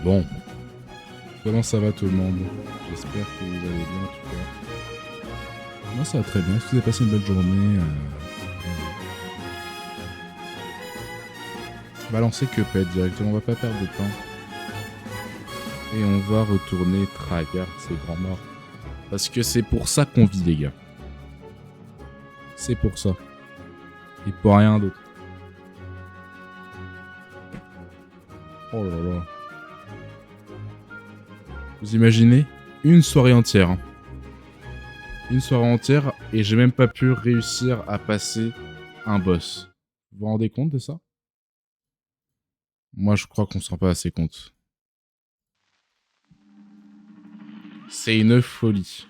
Bon. Comment ça va tout le monde? J'espère que vous allez bien en tout cas. Moi ça va très bien, si vous avez passé une bonne journée. On va lancer Cuphead directement, on va pas perdre de temps. Et on va retourner tryhard, c'est grand mort. Parce que c'est pour ça qu'on vit les gars. C'est pour ça. Et pour rien d'autre. Oh là là. Vous imaginez? Une soirée entière. Hein. Une soirée entière et j'ai même pas pu réussir à passer un boss. Vous vous rendez compte de ça? Moi je crois qu'on se rend pas assez compte. C'est une folie.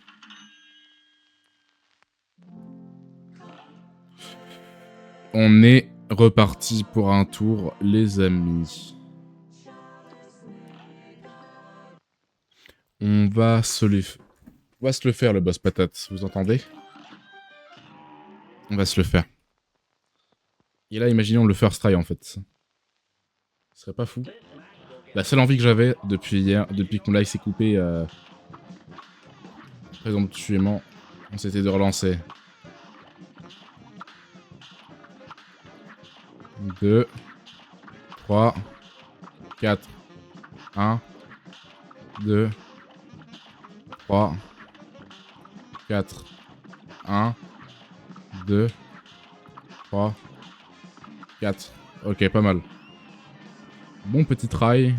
On est reparti pour un tour, les amis. On va se le faire, le boss patate, vous entendez? On va se le faire. Et là, imaginons le first try, en fait. Ce serait pas fou. La seule envie que j'avais depuis hier, depuis que mon live s'est coupé présomptueusement, c'était de relancer. 2, 3, 4, 1, 2, 3, 4, 1, 2, 3, 4. Ok, pas mal. Bon petit try.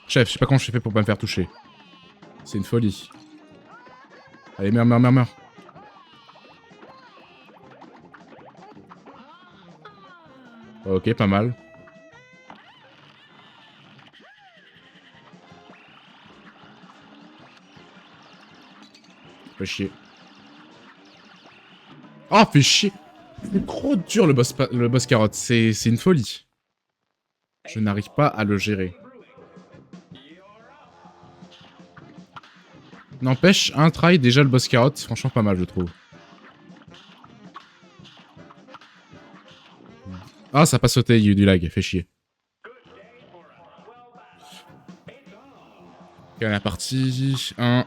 Chef, je sais pas comment je suis fait pour pas me faire toucher. C'est une folie. Allez, meurs. Ok, pas mal. Fais chier. Oh, fais chier. C'est trop dur le boss carotte. C'est une folie. Je n'arrive pas à le gérer. N'empêche, un try, déjà le boss carotte, franchement pas mal, je trouve. Ah, ça a pas sauté, il y a eu du lag, fait chier. Ok, on est parti. 1,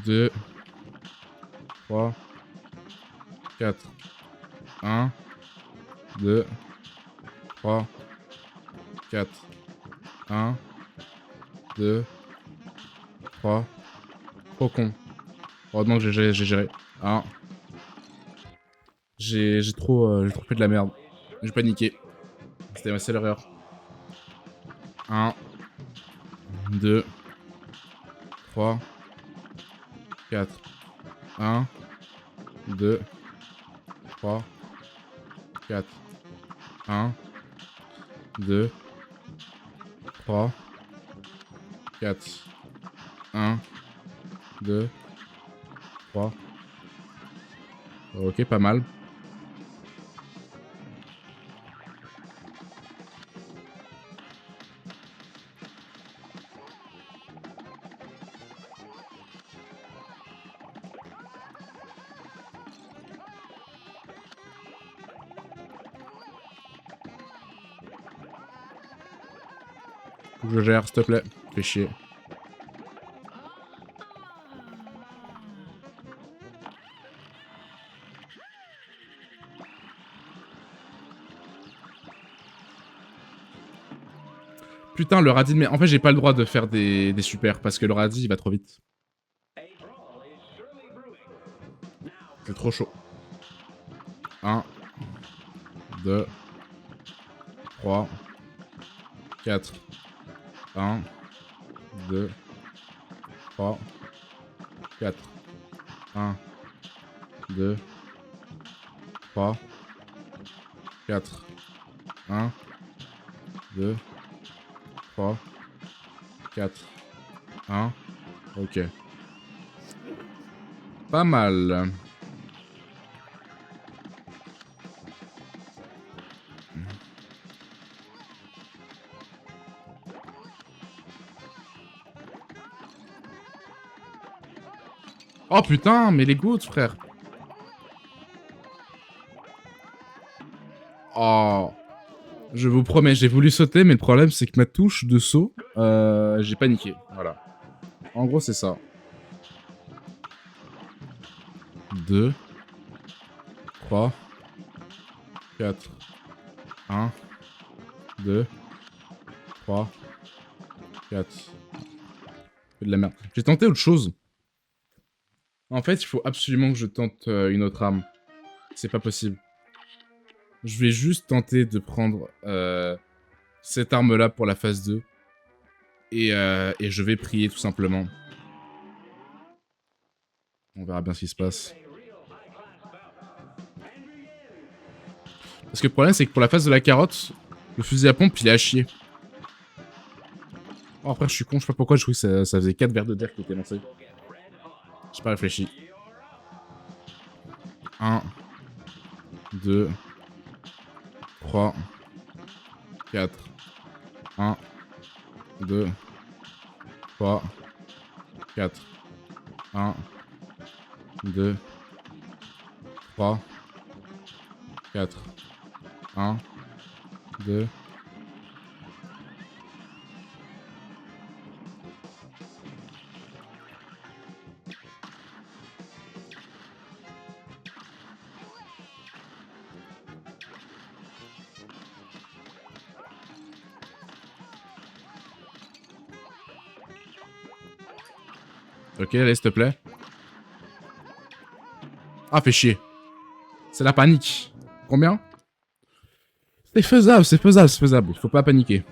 2, 3, 4. 1, 2, 3, 4. 1, 2, 3. Trop con. Heureusement que j'ai géré. 1. J'ai trop fait de la merde. J'ai paniqué. C'était ma seule erreur. 1, 2, 3, 4. 1, 2, 3, 4. 1, 2, 3, 4. 1, 2, 3. Ok, pas mal. Faut que je gère, s'il te plaît. Fais chier. Putain, le radis, mais en fait, j'ai pas le droit de faire des super parce que le radis, il va trop vite. C'est trop chaud. 1, 2, 3, 4. 1, 2, 3, 4. 1, 2, 3, 4. 1, 2, 3, 4. 1. Ok. Pas mal. Oh putain, mais les gouttes, frère. Oh. Je vous promets, j'ai voulu sauter, mais le problème, c'est que ma touche de saut, j'ai paniqué. Voilà. En gros, c'est ça. 2, 3, 4, 1, 2, 3, 4. C'est de la merde. J'ai tenté autre chose. En fait, il faut absolument que je tente une autre arme. C'est pas possible. Je vais juste tenter de prendre cette arme-là pour la phase 2. Et je vais prier tout simplement. On verra bien ce qui se passe. Parce que le problème, c'est que pour la phase de la carotte, le fusil à pompe, il est à chier. Oh, après, je suis con, je sais pas pourquoi, je trouvais que ça faisait 4 verres de terre qui étaient lancés. J'ai pas réfléchi. 1, 2, 3, 4, 1, 2, 3, 4, 1, 2, 3, 4, 1, 2... Ok, allez, s'il te plaît. Ah, fais chier. C'est la panique. Combien? C'est faisable, c'est faisable, c'est faisable. Faut pas paniquer.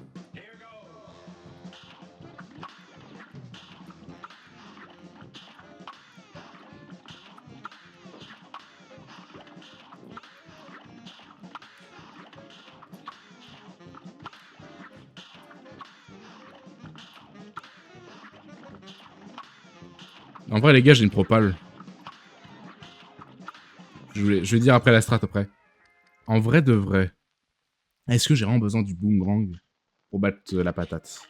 En vrai, les gars, j'ai une propale. Je vais dire après la strat, après. En vrai de vrai, est-ce que j'ai vraiment besoin du boomerang pour battre la patate?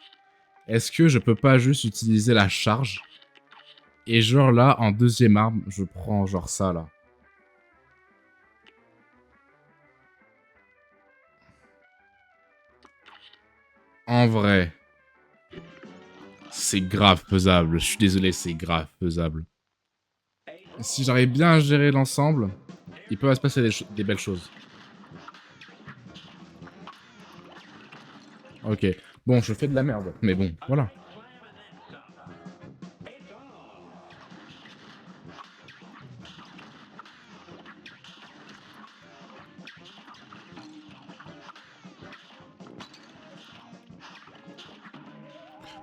Est-ce que je peux pas juste utiliser la charge? Et genre là, en deuxième arme, je prends genre ça, là. En vrai, c'est grave faisable. Je suis désolé, c'est grave faisable. Si j'arrive bien à gérer l'ensemble, il peut se passer des belles choses. Ok. Bon, je fais de la merde, mais bon, voilà.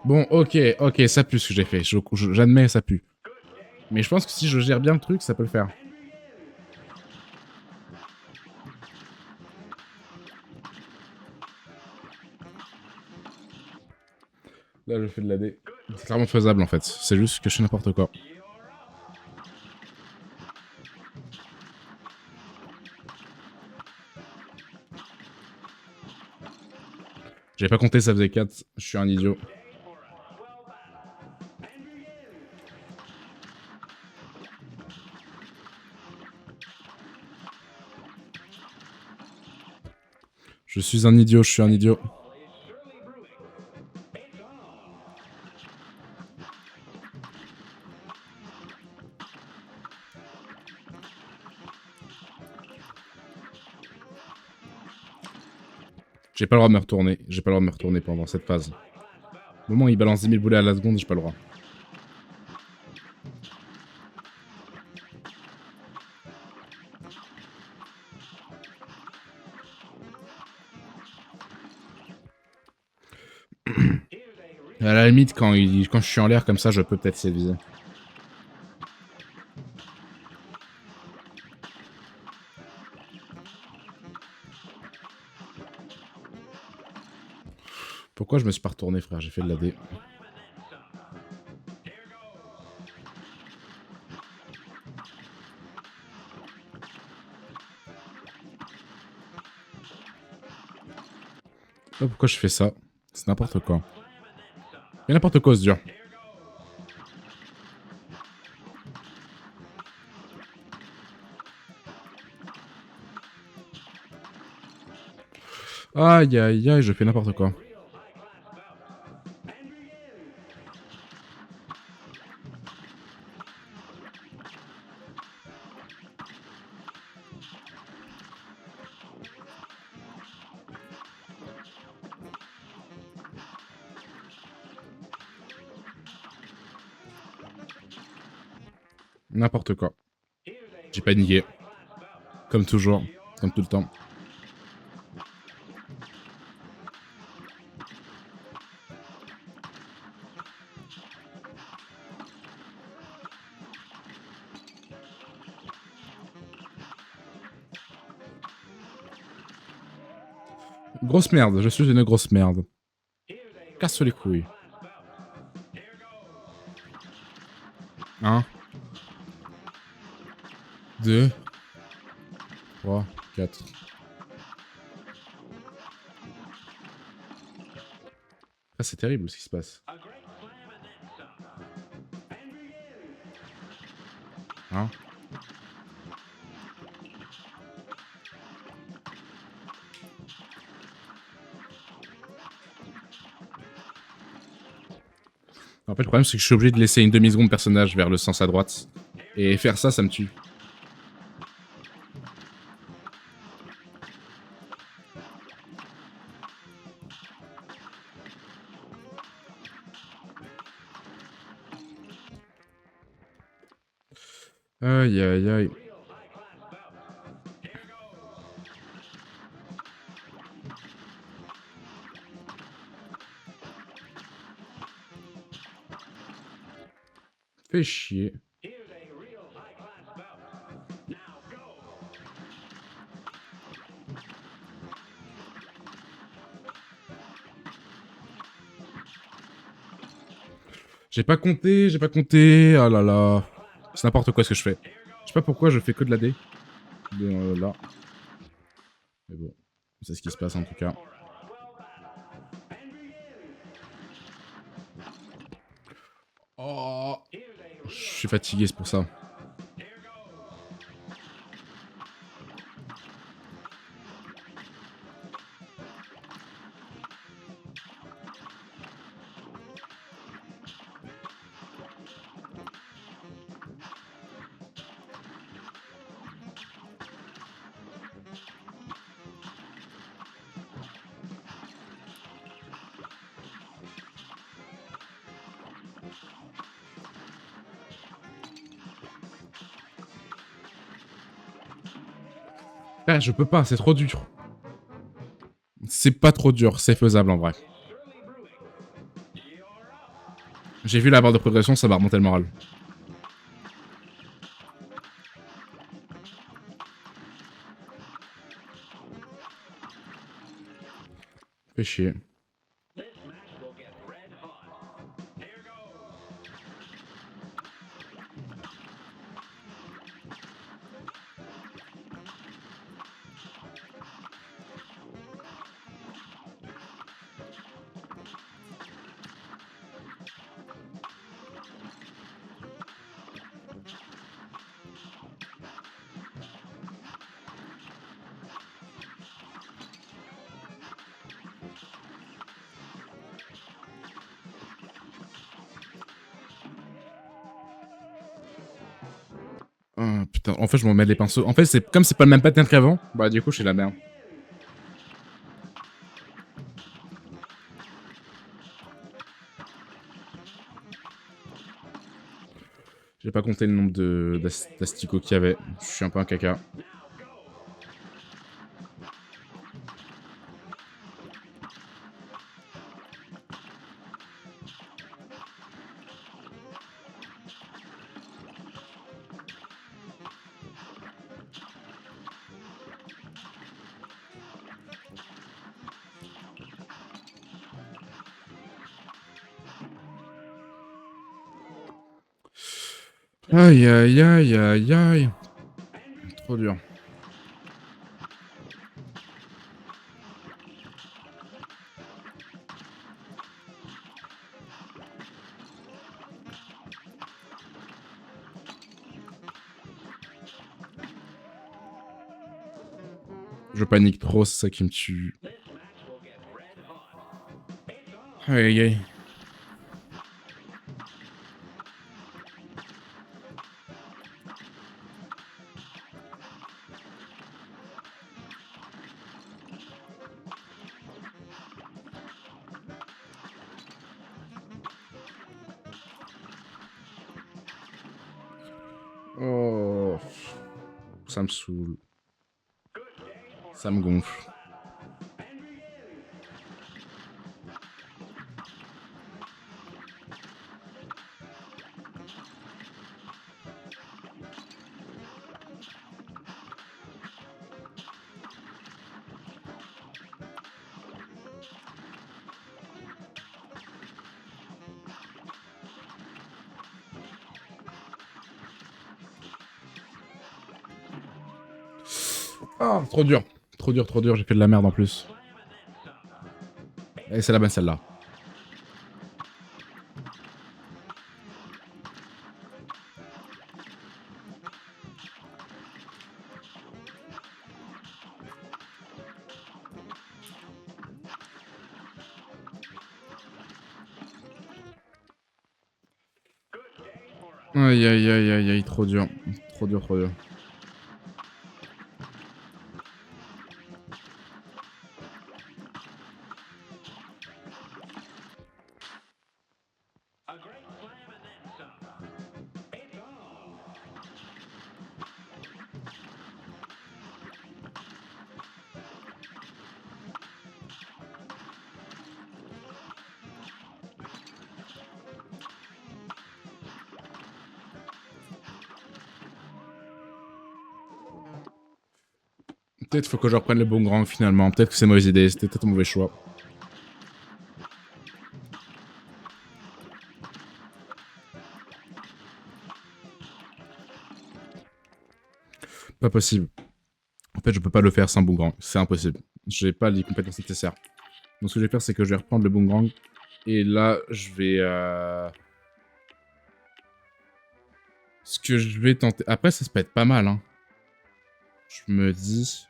Bon, ok, ça pue ce que j'ai fait. J'admets, ça pue. Mais je pense que si je gère bien le truc, ça peut le faire. Là, je fais de la D. C'est clairement faisable, en fait. C'est juste que je fais n'importe quoi. J'ai pas compté, ça faisait 4. Je suis un idiot. Je suis un idiot, je suis un idiot. J'ai pas le droit de me retourner. J'ai pas le droit de me retourner pendant cette phase. Au moment où il balance 10 000 boulets à la seconde, j'ai pas le droit. À la limite, quand je suis en l'air comme ça, je peux peut-être essayer de viser. Pourquoi je me suis pas retourné, frère? J'ai fait de la D. Oh, pourquoi je fais ça? C'est n'importe quoi. Mais n'importe quoi, c'est dur. Aïe aïe aïe, je fais n'importe quoi. N'importe quoi. J'ai paniqué. Comme toujours. Comme tout le temps. Grosse merde, je suis une grosse merde. Casse les couilles. 1, 2, 3, 4. Ah, c'est terrible ce qui se passe. 1. En fait, le problème, c'est que je suis obligé de laisser une demi-seconde personnage vers le sens à droite. Et faire ça, ça me tue. Aïe aïe aïe. Fais chier. J'ai pas compté, j'ai pas compté. Ah là là. C'est n'importe quoi ce que je fais. Je sais pas pourquoi je fais que de la D. De là. Mais bon. C'est ce qui se passe en tout cas. Oh. Je suis fatigué, c'est pour ça. Ah, je peux pas, c'est trop dur. C'est pas trop dur, c'est faisable en vrai. J'ai vu la barre de progression, ça m'a remonté le moral. Fais chier. Oh, putain, en fait, je m'en mets les pinceaux. En fait, c'est comme c'est pas le même pattern qu'avant. Bah, du coup, je suis la merde. J'ai pas compté le nombre d'asticots qu'il y avait. Je suis un peu un caca. Aïe aïe aïe aïe aïe. Trop dur. Je panique trop, c'est ça qui me tue. Aïe aïe aïe. Oh, ça me saoule. Ça me gonfle. Ah, trop dur. Trop dur, trop dur. J'ai fait de la merde en plus. Et c'est la bonne celle-là. Aïe aïe aïe aïe aïe, trop dur. Trop dur, trop dur. Peut-être faut que je reprenne le boomerang finalement. Peut-être que c'est mauvaise idée. C'était peut-être un mauvais choix. Pas possible. En fait, je peux pas le faire sans boomerang. C'est impossible. J'ai pas les compétences nécessaires. Donc, ce que je vais faire, c'est que je vais reprendre le boomerang. Et là, je vais... Ce que je vais tenter... Après, ça peut être pas mal, hein. Je me dis...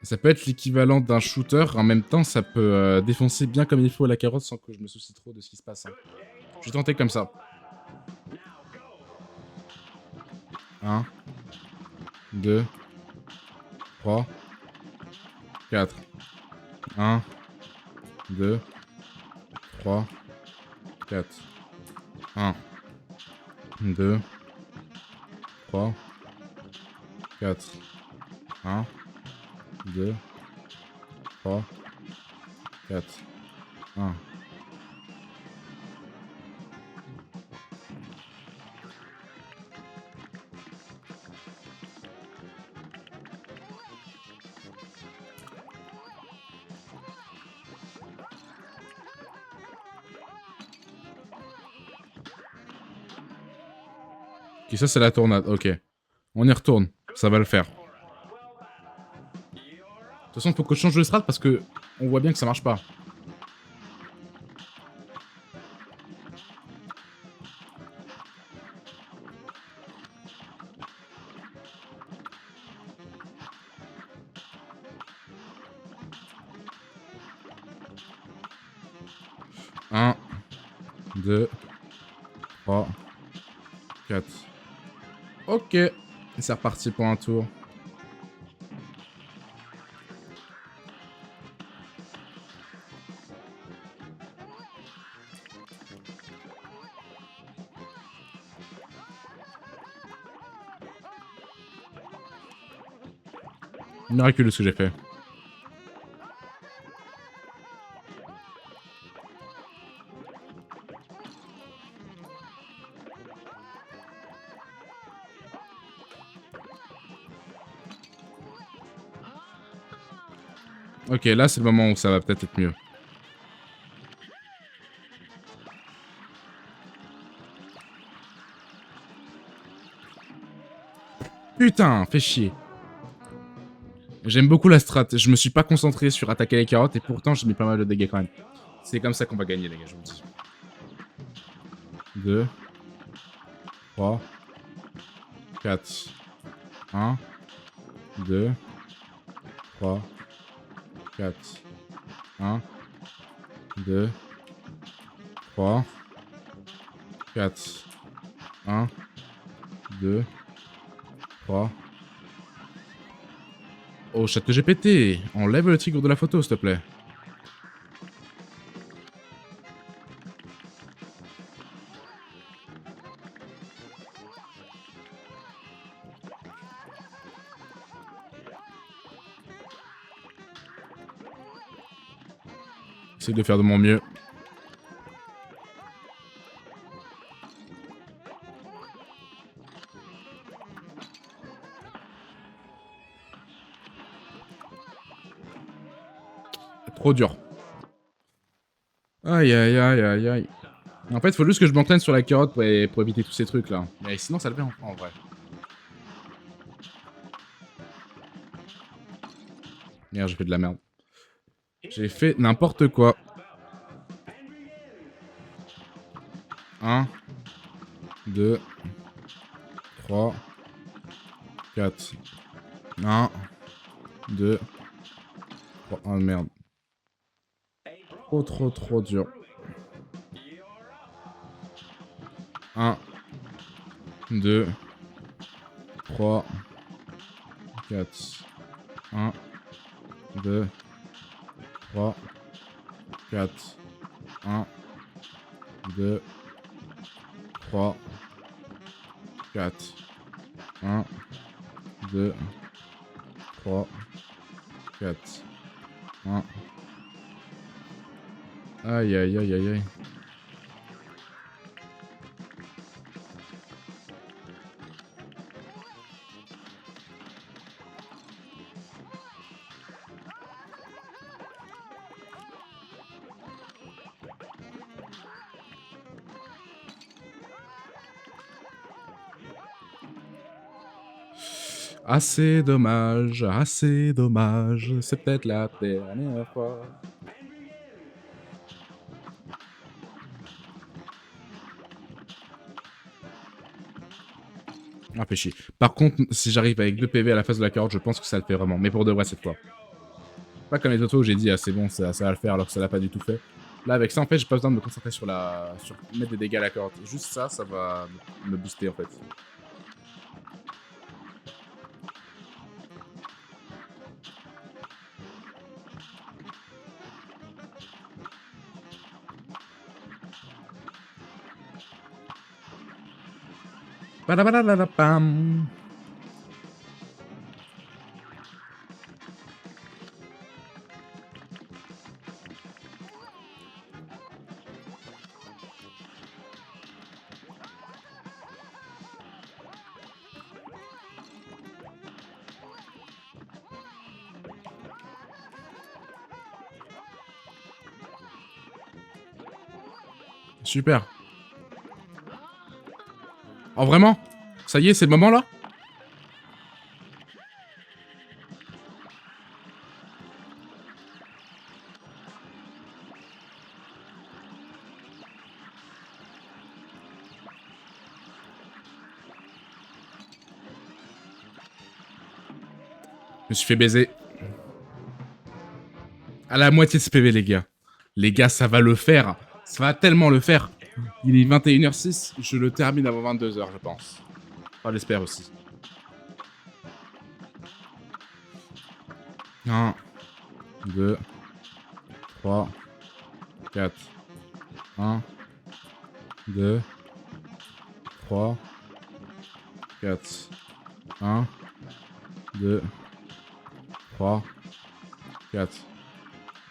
Ça peut être l'équivalent d'un shooter. En même temps, ça peut défoncer bien comme il faut la carotte sans que je me soucie trop de ce qui se passe. Hein. Je vais tenter comme ça. 1, 2, 3, 4. 1, 2, 3, 4. 1, 2, 3, 4. 1, 2, 3, 4. 1. Ok, ça c'est la tornade, ok. On y retourne, ça va le faire. De toute façon, il faut que je change de strat parce que on voit bien que ça marche pas. Un, 2, 3, 4. Ok, et c'est reparti pour un tour. Miraculeux ce que j'ai fait. Ok, là c'est le moment où ça va peut-être être mieux. Putain, fais chier. J'aime beaucoup la strat. Je me suis pas concentré sur attaquer les carottes et pourtant j'ai mis pas mal de dégâts quand même. C'est comme ça qu'on va gagner les gars, je vous le dis. 2, 3, 4. 1, 2, 3, 4. 1, 2, 3, 4. 1, 2, 3. Oh, chat GPT, enlève le tigre de la photo, s'il te plaît. J'essaie de faire de mon mieux. Trop dur. Aïe aïe aïe aïe aïe. En fait, faut juste que je m'entraîne sur la carotte pour éviter tous ces trucs là. Mais sinon, ça le fait en vrai. Merde, j'ai fait de la merde. J'ai fait n'importe quoi. 1, 2, 3, 4. 1, 2, 3. Oh merde. Trop dur. 1, 2, 3, 4. 1, 2, 3, 4. 1, 2, 3, 4. 1, 2, 3, 4. 1. Aïe aïe aïe aïe aïe. Assez dommage, c'est peut-être la dernière fois. Ah, fait chier. Par contre, si j'arrive avec 2 PV à la face de la carotte, je pense que ça le fait vraiment. Mais pour de vrai cette fois. Pas comme les autos où j'ai dit, ah c'est bon, ça va le faire alors que ça l'a pas du tout fait. Là, avec ça, en fait, j'ai pas besoin de me concentrer sur mettre des dégâts à la carotte. Juste ça, ça va me booster en fait. Badabadadadapam. Super. Oh vraiment? Ça y est, c'est le moment là? Je me suis fait baiser. À la moitié de ce PV, les gars. Les gars, ça va le faire. Ça va tellement le faire. Il est 21h06, je le termine avant 22h, je pense. Enfin, j'espère aussi. 1, 2, 3, 4. 1, 2, 3, 4. 1, 2, 3, 4.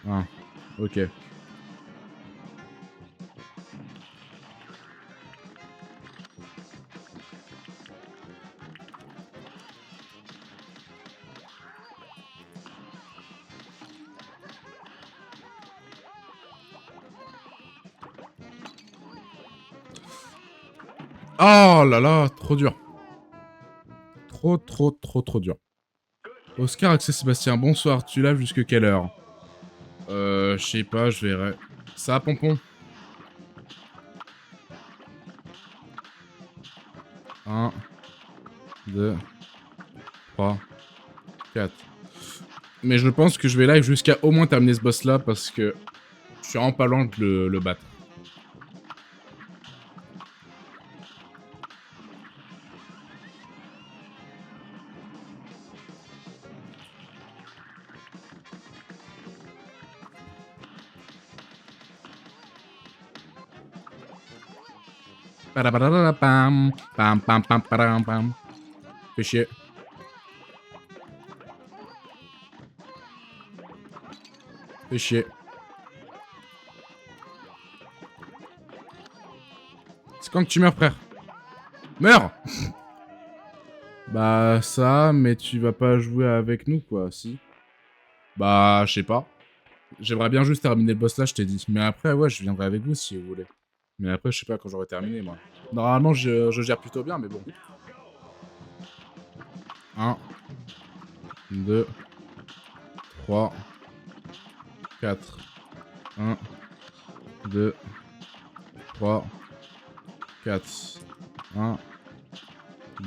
1. Ok. Oh là là, trop dur. Trop dur. Oscar, Axel Sébastien, bonsoir, tu laves jusque quelle heure? Je sais pas, je verrai. Ça va, Pompon? 1, 2, 3, 4. Mais je pense que je vais live jusqu'à au moins terminer ce boss là parce que Je suis vraiment pas loin de le battre. Pam, pam, pam, pam, pam, pam. Fais chier. Fais chier. C'est quand que tu meurs, frère? Meurs! Bah, ça, mais tu vas pas jouer avec nous, quoi, si? Bah, je sais pas. J'aimerais bien juste terminer le boss là, je t'ai dit. Mais après, ouais, je viendrai avec vous si vous voulez. Mais après, je sais pas quand j'aurai terminé, moi. Normalement, je gère plutôt bien, mais bon. 1, 2, 3, 4. 1, 2, 3, 4. 1,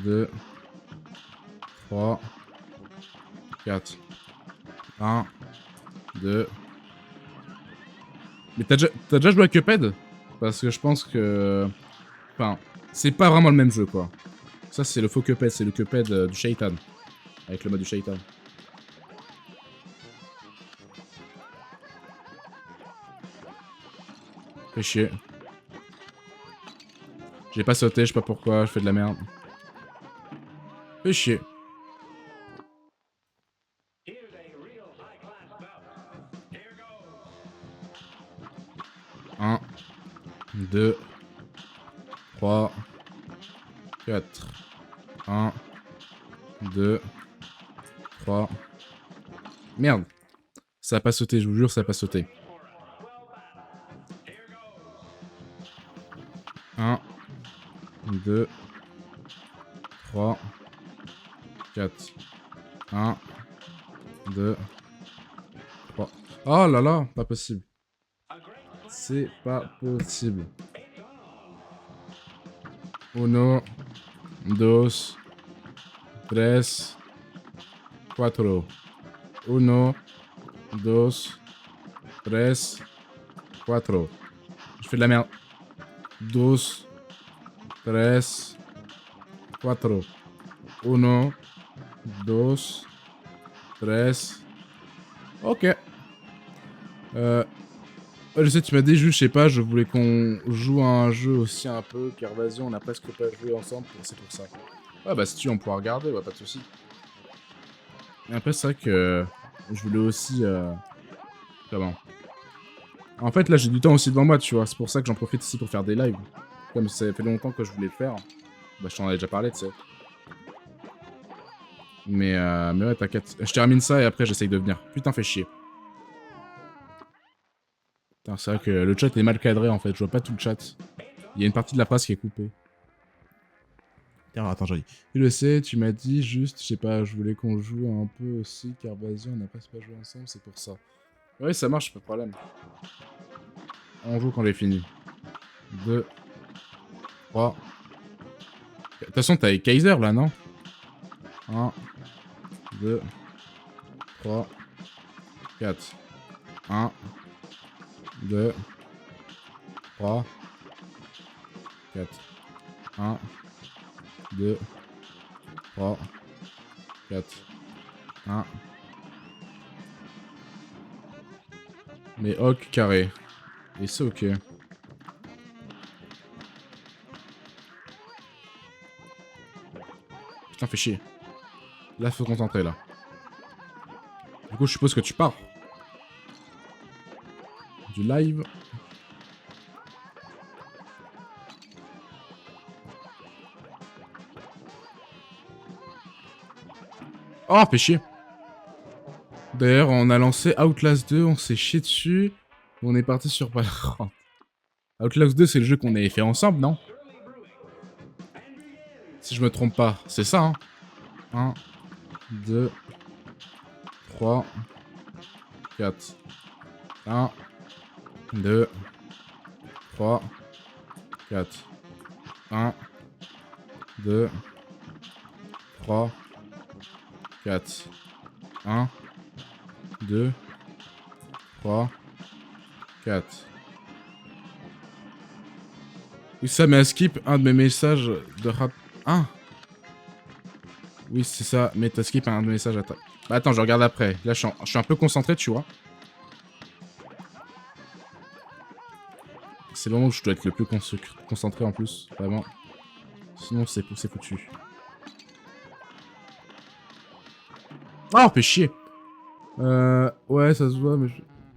2, 3, 4. 1, 2. Mais t'as déjà joué à Cuphead? Parce que je pense que... Enfin, c'est pas vraiment le même jeu, quoi. Ça, c'est le faux Cuphead, c'est le Cuphead du Shaitan. Avec le mode du Shaitan. Fais chier. J'ai pas sauté, je sais pas pourquoi, je fais de la merde. Fais chier. Un, 2, 3, 4. 1, 2, 3. Merde. Ça a pas sauté, je vous jure, ça a pas sauté. 1, 2, 3, 4. 1, 2, 3. Oh là là, pas possible. C'est pas possible. Uno, dos, tres, cuatro. Uno, dos, tres, cuatro. Je fais de la merde. Dos, tres, cuatro. Uno, dos, tres. Ok. Je sais, tu m'as dit juste, je sais pas, je voulais qu'on joue à un jeu aussi un peu, car vas-y, on a presque pas joué ensemble, c'est pour ça. Ah bah si tu veux, on pourra regarder, ouais, pas de soucis. Et après, c'est vrai que je voulais aussi... Comment? En fait, là, j'ai du temps aussi devant moi, tu vois, c'est pour ça que j'en profite ici pour faire des lives. Comme ça fait longtemps que je voulais le faire, bah je t'en avais déjà parlé, tu sais. Mais ouais, t'inquiète. Je termine ça et après, j'essaye de venir. Putain, fais chier. Putain, c'est vrai que le chat est mal cadré, en fait, je vois pas tout le chat. Il y a une partie de la phrase qui est coupée. Attends, j'ai dit. Tu le sais, tu m'as dit juste, je sais pas, je voulais qu'on joue un peu aussi, car vas-y, on n'a presque pas joué ensemble, c'est pour ça. Oui, ça marche, pas de problème. On joue quand j'ai fini. 2, 3. De toute façon, t'as les Kaiser là, non? 1, 2, 3, 4. 1, 2, 3, 4. 1, 2, 3, 4. 1. Mais ok carré. Et c'est ok. Putain, fais chier. Là, faut se concentrer, là. Du coup, je suppose que tu pars. Du live. Oh, fais chier. D'ailleurs, on a lancé Outlast 2, on s'est chié dessus. On est parti sur Valorant. Outlast 2, c'est le jeu qu'on avait fait ensemble, non? Si je me trompe pas, c'est ça, hein? 1, 2, 3, 4. 1, 2, 3, 4. 1, 2, 3, 4. 1, 2, 3, 4. Oui, ça, mais à skip un de mes messages de rap. Ah! Oui, c'est ça, mais t'as skip un de mes messages à ta. Bah, attends, je regarde après. Là, je suis un peu concentré, tu vois. C'est le moment où je dois être le plus concentré en plus, vraiment. Sinon, c'est foutu. Oh, fait chier! Ouais, ça se voit, mais.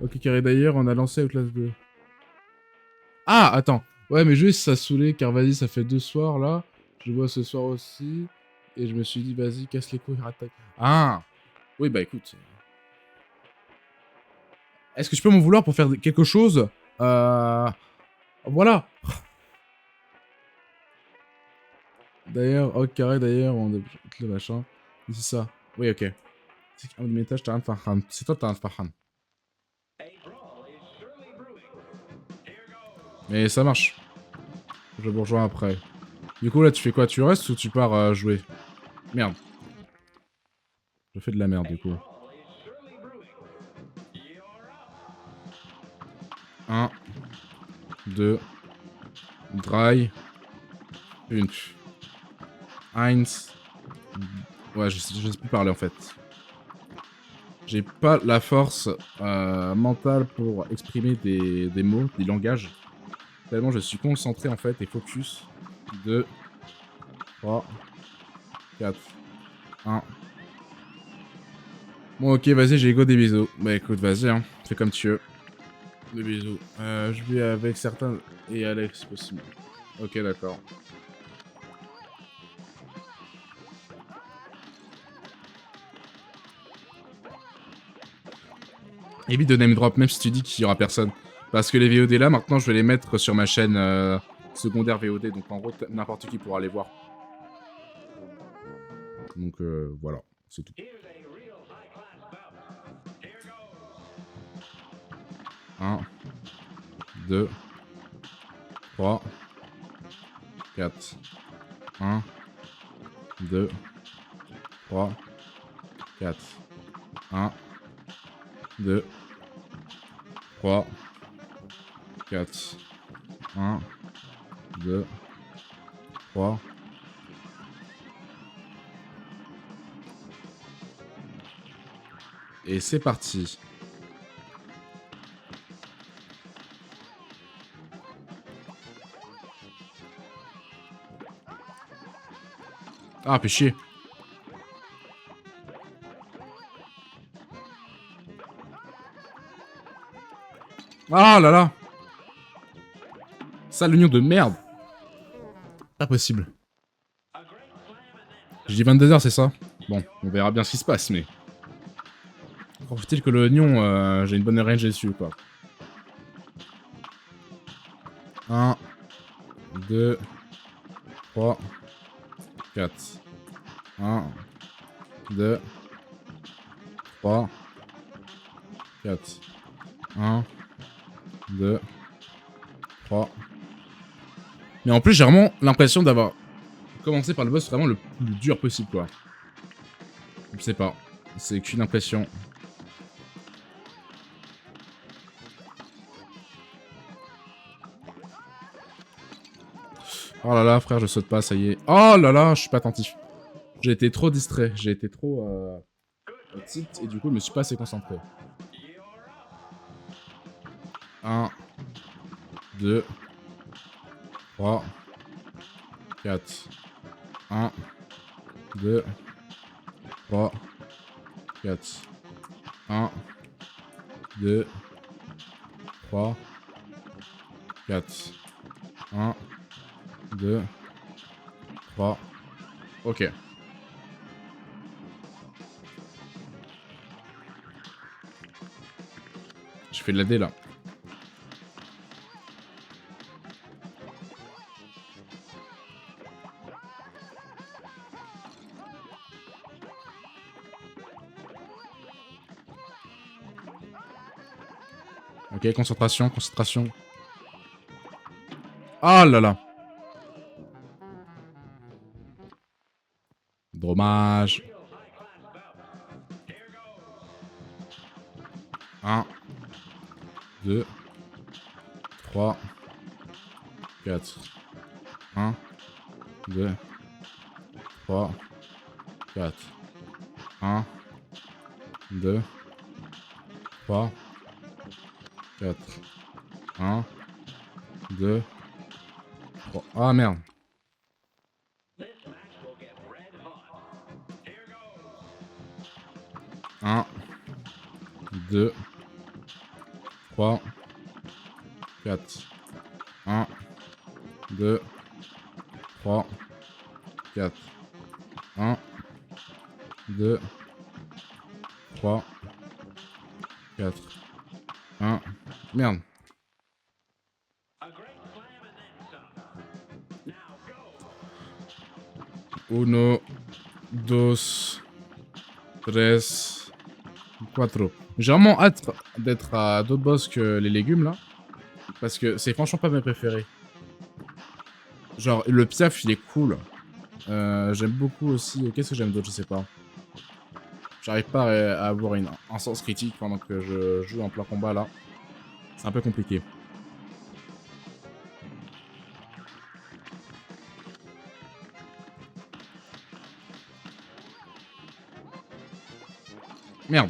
Ok, carré d'ailleurs, on a lancé Outlast 2. Ah, attends. Ouais, mais juste, ça saoulait, car vas-y, ça fait 2 soirs, là. Je vois ce soir aussi. Et je me suis dit, vas-y, casse les couilles, rattaque. Ah! Oui, bah écoute. Est-ce que je peux m'en vouloir pour faire quelque chose? Voilà. D'ailleurs, oh, carré, d'ailleurs, on a le machin. C'est ça. Oui, ok. C'est qu'un de mes tâches, t'as un Farhan. C'est toi, t'as un Farhan. Mais ça marche. Je vous rejoins après. Du coup, là, tu fais quoi? Tu restes ou tu pars jouer? Merde. Je fais de la merde, du coup. 1, 2, dry, 1. Heinz. Ouais, je sais plus parler, en fait. J'ai pas la force mentale pour exprimer des mots, des langages. Tellement je suis concentré, en fait, et focus. 2, 3, 4, 1. Bon, ok, vas-y, j'ai go des bisous. Bah écoute, vas-y, hein. Fais comme tu veux. Des bisous. Je vais avec certains et Alex possible. Ok, d'accord. Évite de name drop, même si tu dis qu'il y aura personne. Parce que les VOD là, maintenant, je vais les mettre sur ma chaîne secondaire VOD. Donc en gros, n'importe qui pourra les voir. Donc voilà, c'est tout. 1, 2, 3, 4, 1, 2, 3, 4, 1, 2, 3, 4, 1, 2, 3. Et c'est parti. Ah, fait chier. Ah là là. Sale oignon de merde. Pas possible. Je dis 22h, c'est ça? Bon, on verra bien ce qui se passe, mais... Encore faut-il que l'oignon, j'ai une bonne range dessus, quoi. 1, 2, 3, 4. 1, 2, 3, 4. 1, 2, 3. Mais en plus, j'ai vraiment l'impression d'avoir commencé par le boss vraiment le plus dur possible, quoi. Je sais pas. C'est qu'une impression. Oh là là, frère, je saute pas, ça y est. Oh là là, je suis pas attentif. J'ai été trop distrait, j'ai été trop tilt, et du coup, je me suis pas assez concentré. 1, 2, 3, 4. 1, 2, 3, 4. 1, 2, 3, 4. 1, 2, 3. Ok. Je fais de la D là. Ok, concentration, concentration. Ah là là. Dommage. 1, 2, 3, 4, 1, 2, 3, 4, 1, 2, 3, 4, 1, 2, 3. Ah merde. 1, 2, 3, 4, 1, 2, 3, 4, 1, 2, 3, 4, 1. Merde. 1, 2, 3, 4. J'ai vraiment hâte d'être à d'autres boss que les légumes là. Parce que c'est franchement pas mes préférés. Genre, le piaf il est cool. J'aime beaucoup aussi. Qu'est-ce que j'aime d'autre? Je sais pas. J'arrive pas à avoir un sens critique pendant que je joue en plein combat là. C'est un peu compliqué. Merde.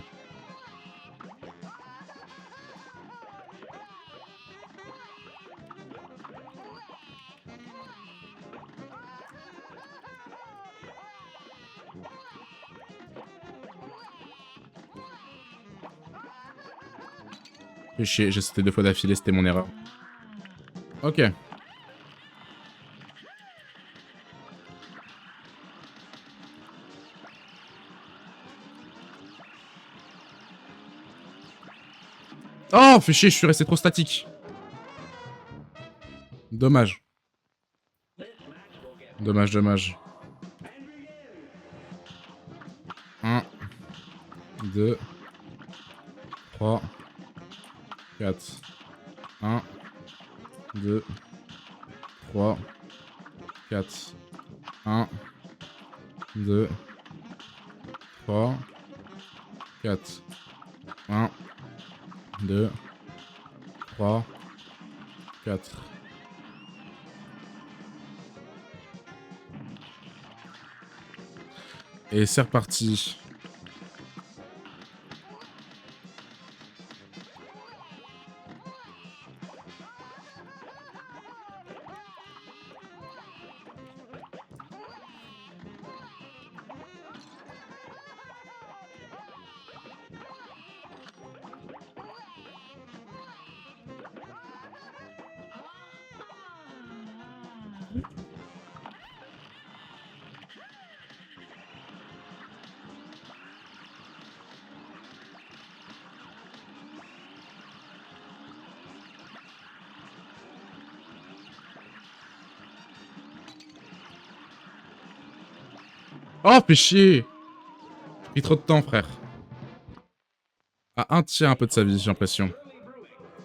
Fais chier, j'ai sauté 2 fois d'affilée, c'était mon erreur. Ok. Oh, fais chier, je suis resté trop statique. Dommage. Dommage, dommage. 1, 2, 3, 4. 1, 2, 3, 4. 1, 2, 3, 4. 1, 2, 3, 4. Et c'est reparti. Oh, fais chier. J'ai pris trop de temps, frère. À un tiers un peu de sa vie, j'ai l'impression.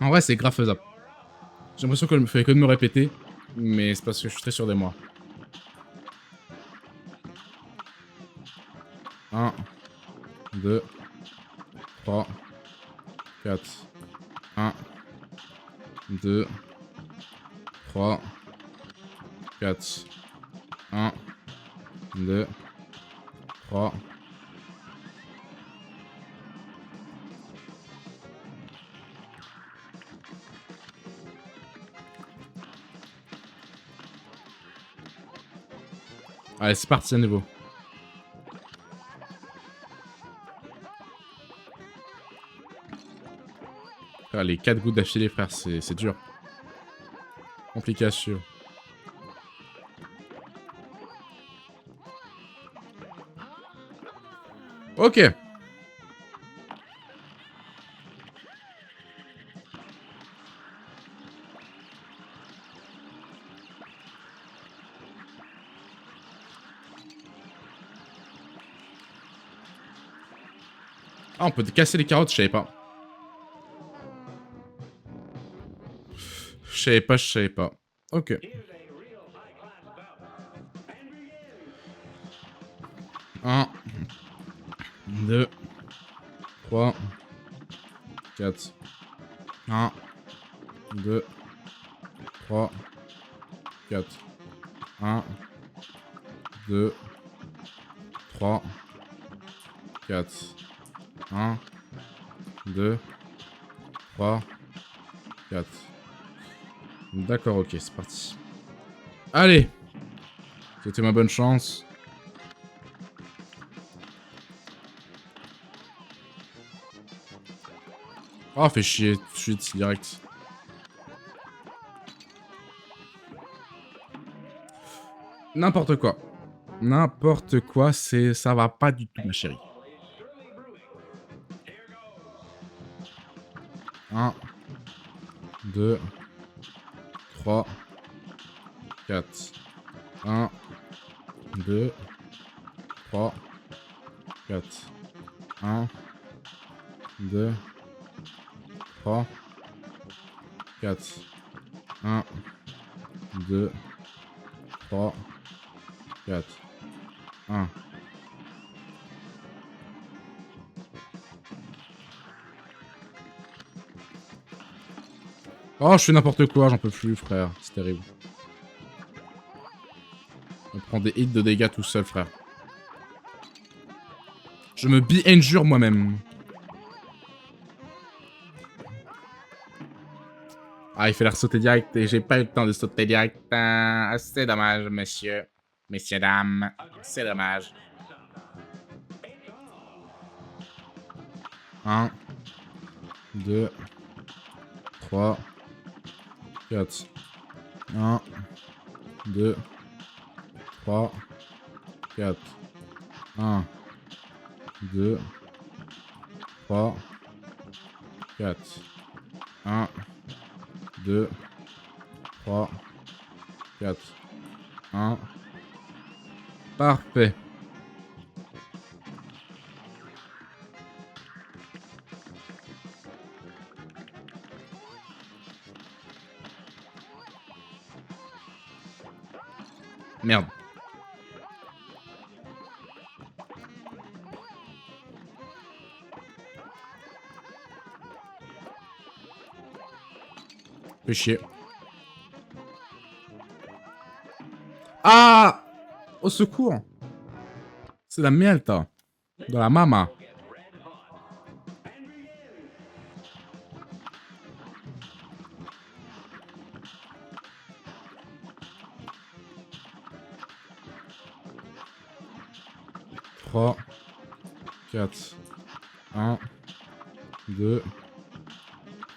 En vrai, c'est grave faisable. J'ai l'impression qu'il ne fait que de me répéter, mais c'est parce que je suis très sûr de moi. 1, 2, 3, 4. 1, 2, 3, 4. 1, 2, 3. Allez, c'est parti à nouveau. Ah, les 4 gouttes d'affilée, frère, c'est dur. Complication. Ok. Ah, on peut casser les carottes, je savais pas. Je savais pas. Ok. 1, 2, 3, 4. 1, 2, 3, 4, 1, 2, 3, 4, 1, 2, 3, 4. D'accord, ok, c'est parti. Allez! C'était ma bonne chance. Oh, fait chier, tout de suite, direct. N'importe quoi. N'importe quoi, ça va pas du tout, ma chérie. 1, 2, 3, 4. 1, 2, 3, 4. 1, 2, 3, 4. 1, 2, 3, 4. 1. Oh, je fais n'importe quoi, j'en peux plus, frère. C'est terrible. On prend des hits de dégâts tout seul, frère. Je me injure moi-même. Ah, il fait l'air sauter direct et j'ai pas eu le temps de sauter direct. C'est dommage, monsieur. Messieurs, dames. C'est dommage. 1, 2, 3, 4. 1, 2, 3, 4. 1, 2, 3, 4. 1, 2, 3, 4. 1. Parfait. Merde. Fais chier. Ah! Au secours! C'est la merde, de la mama. Trois, 4, 1, 2,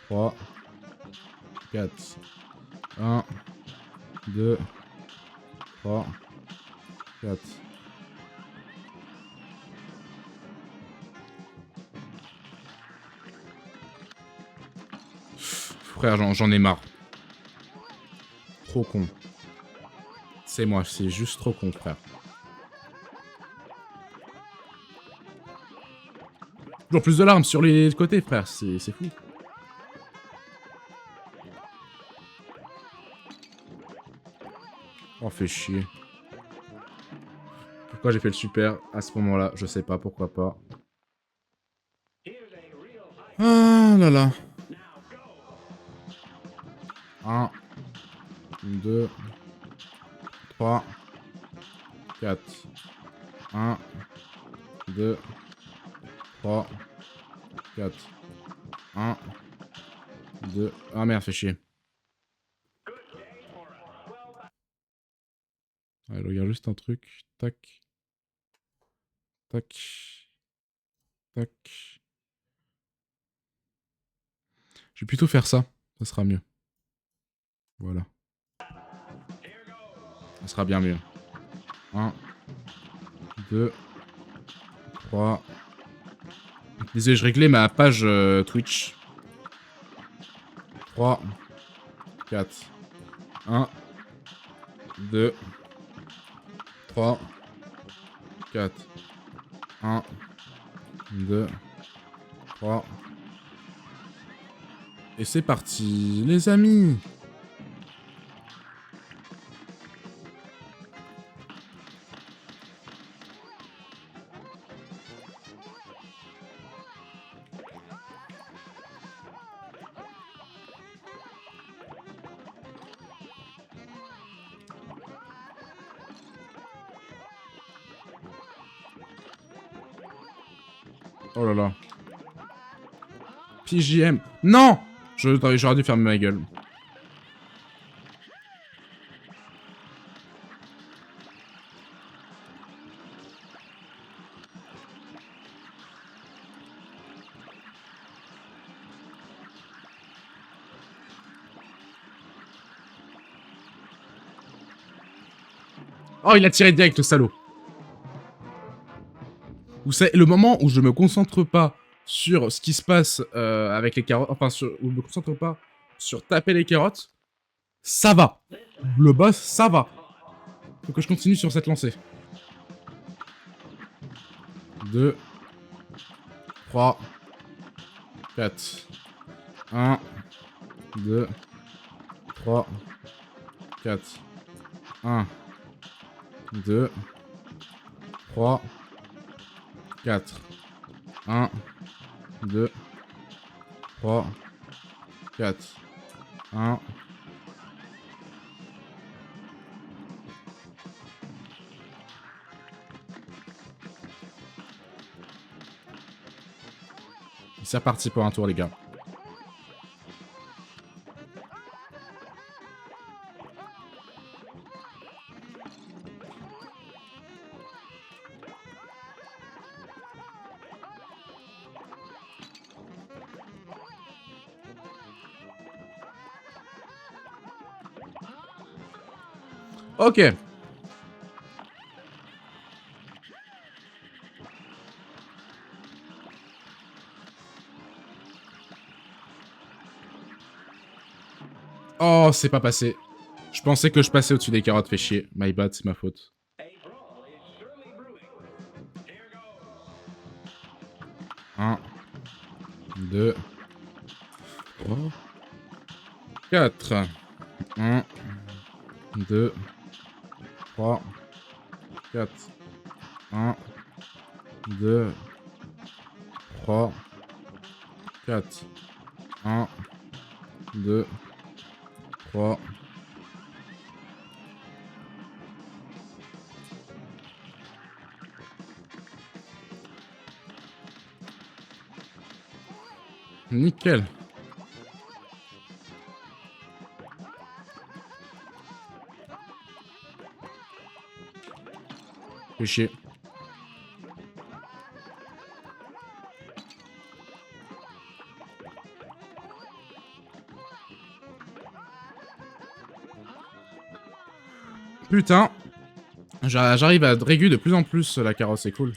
3, 4, 1, 2, 3, 4. Frère, j'en ai marre. Trop con. C'est moi, c'est juste trop con, frère. Toujours plus de larmes sur les côtés, frère, c'est fou. Oh, fait chier. Pourquoi j'ai fait le super à ce moment-là? Je sais pas, pourquoi pas. Ah là là. 1, 2, 3, 4. 1, 2, 3, 4. 1, 2... Ah merde, fait chier. Allez, regarde juste un truc. Tac. Tac. Tac. Je vais plutôt faire ça. Ça sera mieux. Voilà. Ça sera bien mieux. 1, 2, 3. Désolé, je réglais ma page Twitch. 3, 4. 1, 2, 3, 4. 1, 2, 3. Et c'est parti, les amis. Oh là là. PJM. Non! J'aurais dû fermer ma gueule. Oh, il a tiré direct, le salaud. C'est le moment où je me concentre pas sur ce qui se passe avec les carottes, enfin, où je me concentre pas sur taper les carottes, ça va. Le boss, ça va. Faut que je continue sur cette lancée. 2, 3, 4, 1, 2, 3, 4, 1, 2, 3, 4, 1, 2, 3, 4, 1. C'est reparti pour un tour, les gars. Ok. Oh, c'est pas passé. Je pensais que je passais au-dessus des carottes, fait chier. My bad, c'est ma faute. Un, 2, 3, 4. 1, 2, 3, 4. 1, 2, 3, 4. 1, 2, 3. Nickel. Fais chier. Putain. J'arrive à régu de plus en plus la carotte, c'est cool.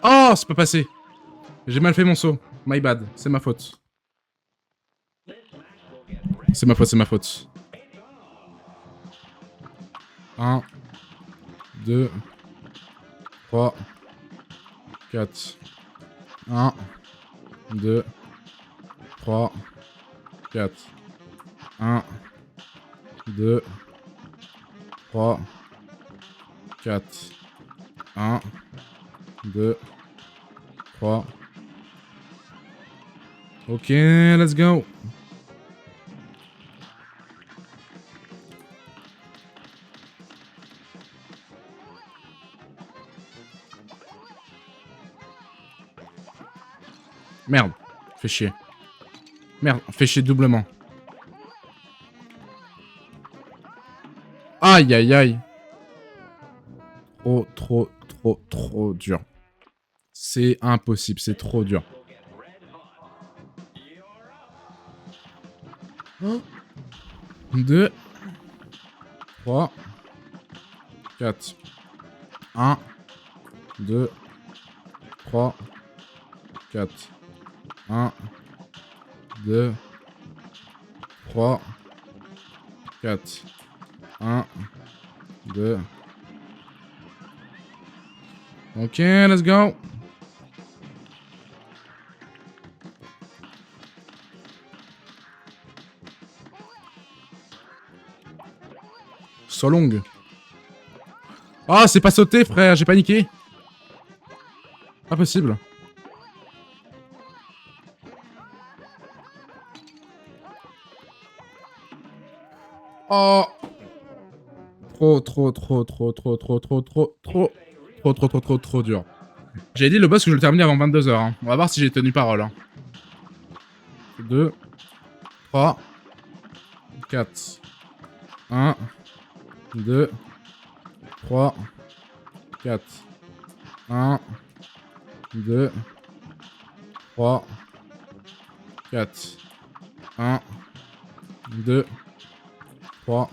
Oh, c'est pas passé. J'ai mal fait mon saut. My bad, c'est ma faute. C'est ma faute, c'est ma faute. 1, 2, 3, 4. 1, 2, 3, 4. 1, 2, 3, 4. 1, 2, 3. Ok, let's go. Merde, fais chier. Merde, fais chier doublement. Aïe, aïe, aïe. Trop dur. C'est impossible, c'est trop dur. 2, 3, 4. 1, 2, 3, 4. 1, 2, 3, 4. 1, 2. Ok, let's go. So long. Ah, c'est pas sauté, frère, j'ai paniqué. Pas possible. Oh. Trop dur. J'avais dit le boss que je le terminais avant 22h. Hein. On va voir si j'ai tenu parole. Hein. 2, 3, 4, 1, 2, 3, 4, 1, 2, 3, 4, 1, 2, 3.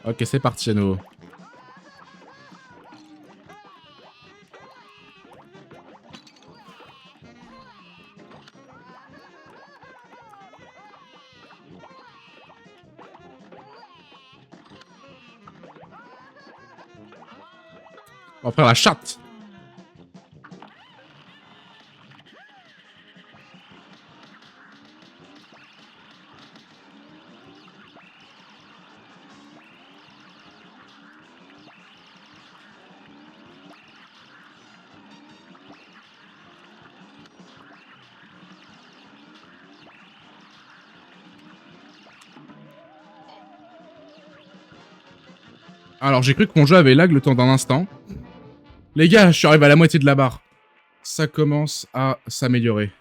Ok, c'est parti à nouveau. On va faire la chatte. Alors, j'ai cru que mon jeu avait lag le temps d'un instant. Les gars, je suis arrivé à la moitié de la barre. Ça commence à s'améliorer.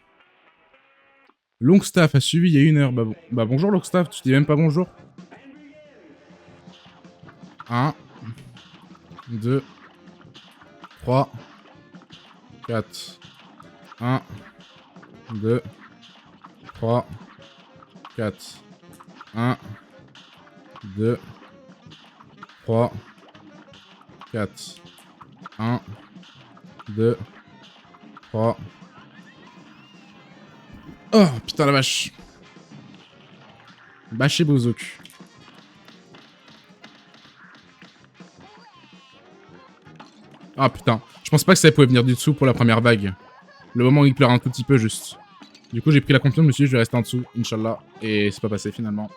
Longstaff a suivi il y a 1 heure. Bah bonjour Longstaff, tu dis même pas bonjour. 1, 2, 3, 4, 1, 2, 3, 4, 1, 2, 3, 4, 1, 2, 3. Oh, putain la vache. Bâché Bozouk. Ah putain, je pense pas que ça pouvait venir du dessous pour la première vague. Le moment où il pleure un tout petit peu juste. Du coup j'ai pris la confiance, je me suis dit je vais rester en dessous, Inch'Allah. Et c'est pas passé finalement.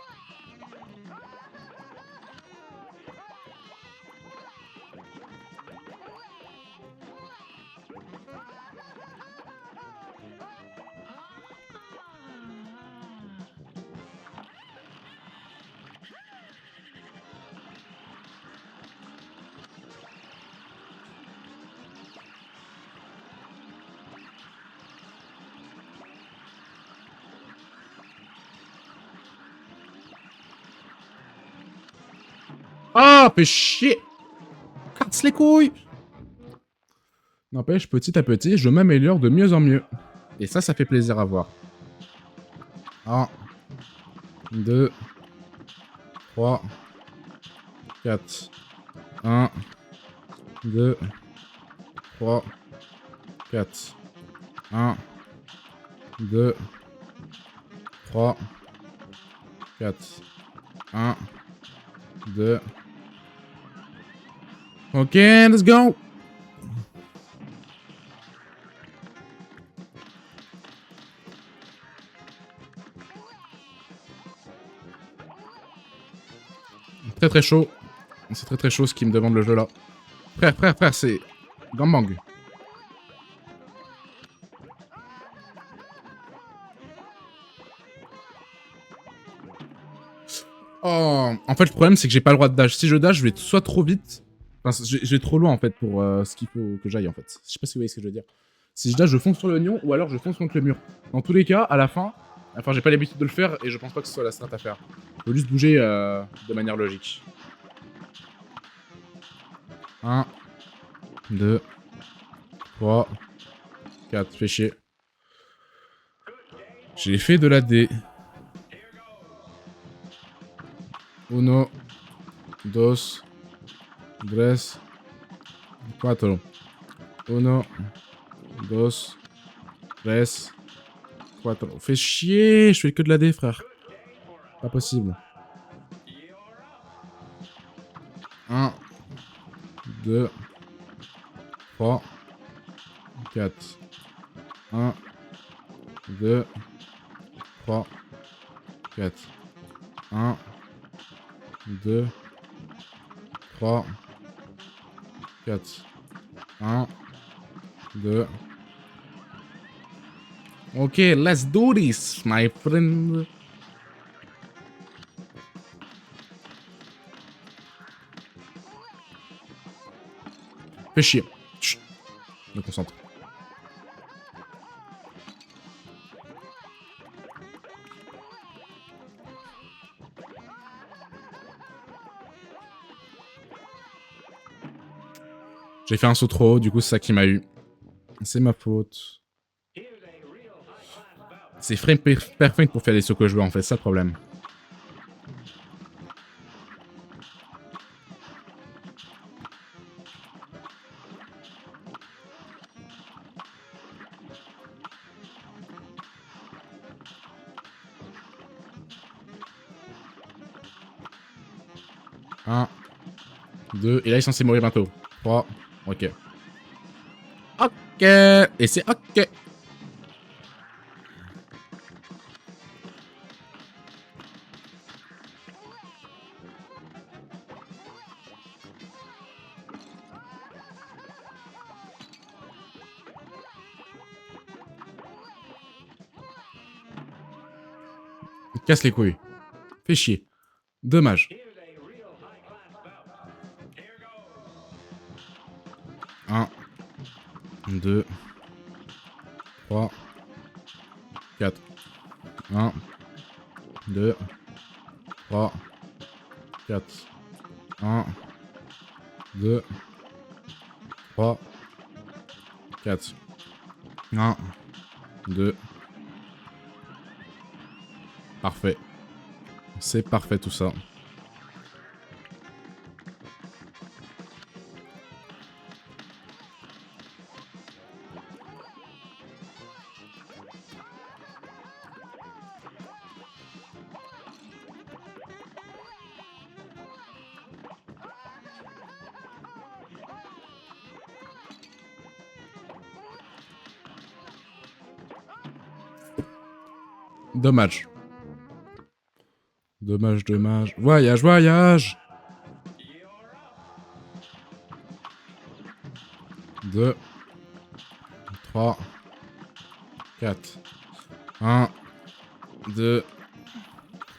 Ah, fais chier. Casse les couilles. N'empêche, petit à petit, je m'améliore de mieux en mieux. Et ça fait plaisir à voir. 1, 2, 3, 4, 1, 2, 3, 4, 1, 2, 3, 4, 1, 2. Ok, let's go. Très chaud. C'est très chaud ce qui me demande le jeu là. Frère, c'est Gambang. Oh, en fait le problème c'est que j'ai pas le droit de dash. Si je dash, je vais soit trop vite, enfin je vais trop loin en fait pour ce qu'il faut que j'aille en fait. Je sais pas si vous voyez ce que je veux dire. Si je dash, je fonce sur l'oignon ou alors je fonce contre le mur. Dans tous les cas, à la fin, enfin j'ai pas l'habitude de le faire et je pense pas que ce soit la strat à faire. Faut juste bouger de manière logique. 1, 2, 3, 4, fais chier. J'ai fait de la D. 1, 2, 3, 4. 1, 2, 3, 4. Fais chier, je fais que de la D, frère. Pas possible. 1, 2, 3, 4. 1, 2, 3, 4. 1, 2, 3, 4. 1, 2. Ok, let's do this, my friend. Fais chier. Chut. Me concentre. J'ai fait un saut trop haut, du coup c'est ça qui m'a eu. C'est ma faute. C'est frame perfect pour faire les sauts que je veux en fait, c'est ça le problème. Un, 2, et là il est censé mourir bientôt. 3, ok. Ok, et c'est ok. Casse les couilles. Fais chier. Dommage. 1, 2, 3, 4. 1, 2, 3, 4. 1, 2, 3, 4. 1, 2. Parfait. C'est parfait tout ça. Dommage. Dommage, dommage. Voyage, voyage. 2, 3, 4. 1, 2,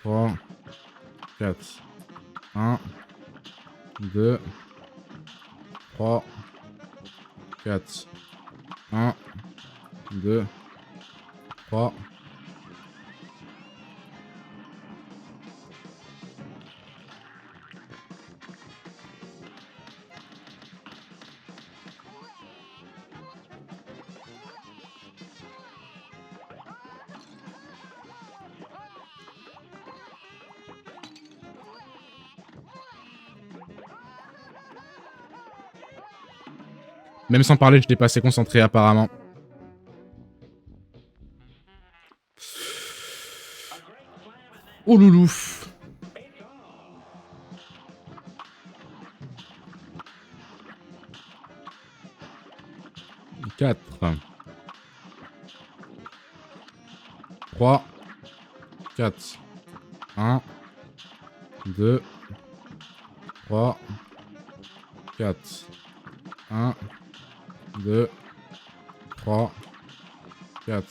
3, 4. 1, 2, 3, 4. 1, 2, 3. Même sans parler, je n'étais pas assez concentré apparemment. Oh loulou. 4. 3. 4. 1. 2. 3. 4. 1. 2. 3. 4.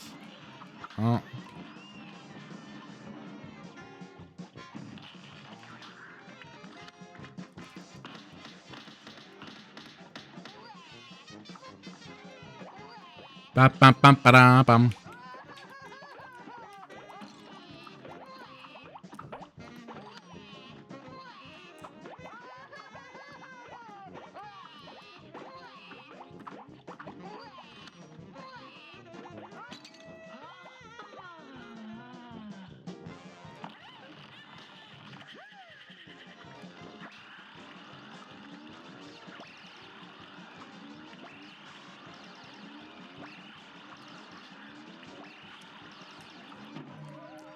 1. Pam pam pam pam pam.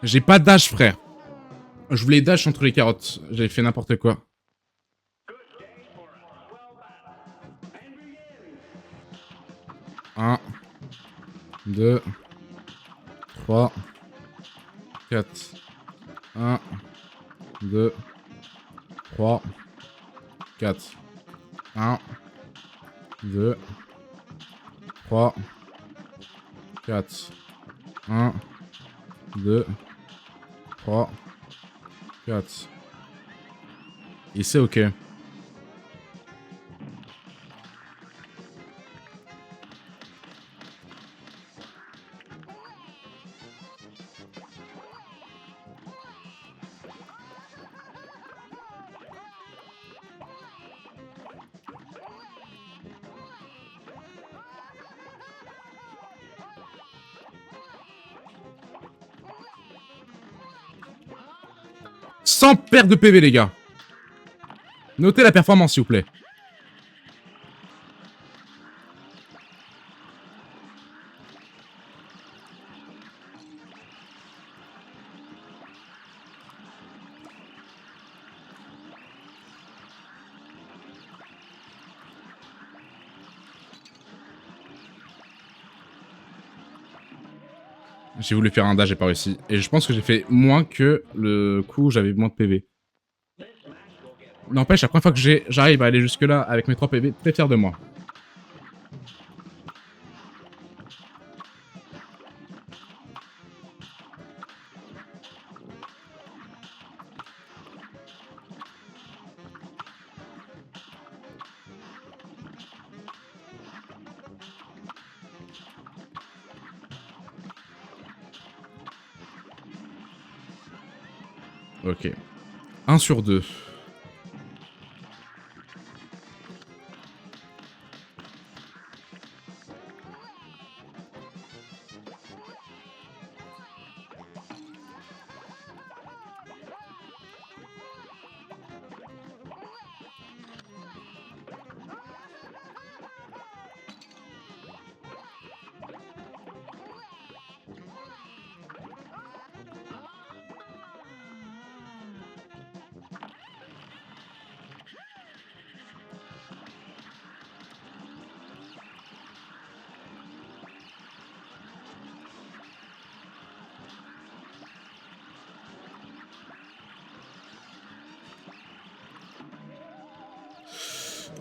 J'ai pas dash, frère. Je voulais dash entre les carottes. J'avais fait n'importe quoi. Un, 2, 3, 4. 1, 2, 3, 4. 1, 2, 3, 4, 1, 2, 3, 4. Et c'est ok. Sans perte de PV, les gars. Notez la performance, s'il vous plaît. J'ai voulu faire un dash, j'ai pas réussi. Et je pense que j'ai fait moins que le coup où j'avais moins de PV. N'empêche, la première fois que j'arrive à aller jusque-là avec mes 3 PV, très fier de moi. Ok. 1 sur 2.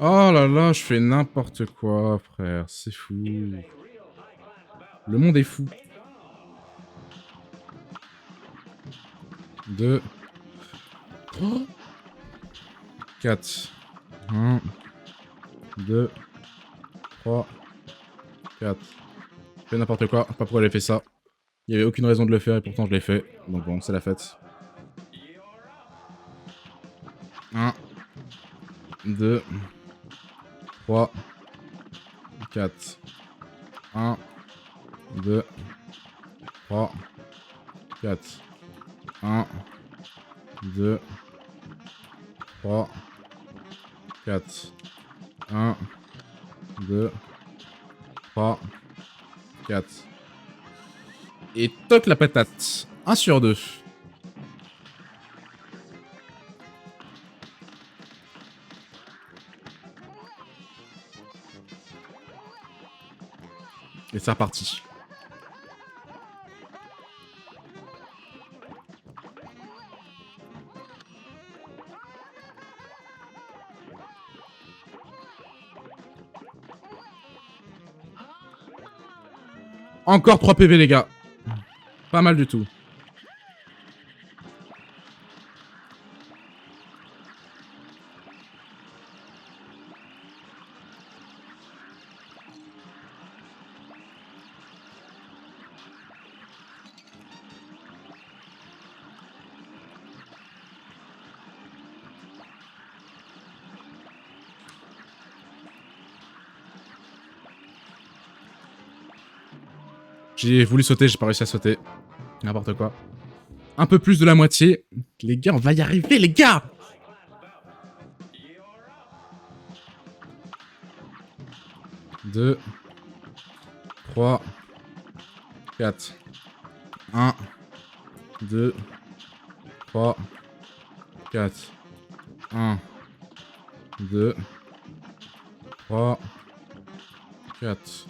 Oh là là, je fais n'importe quoi, frère. C'est fou. Le monde est fou. 2, 4, 1, 2, 3, 4. Je fais n'importe quoi. Je sais pas pourquoi j'ai fait ça. Il y avait aucune raison de le faire et pourtant je l'ai fait. Donc bon, c'est la fête. 1, 2, 3, 4. 1, 2, 3, 4. 1, 2, 3, 4. 1, 2, 3, 4. Et toc la patate. 1 sur 2. Et c'est reparti. Encore 3 PV, les gars. Pas mal du tout. J'ai voulu sauter, j'ai pas réussi à sauter. N'importe quoi. Un peu plus de la moitié. Les gars, on va y arriver, les gars! 2, 3, 4. 1, 2, 3, 4. 1, 2, 3, 4.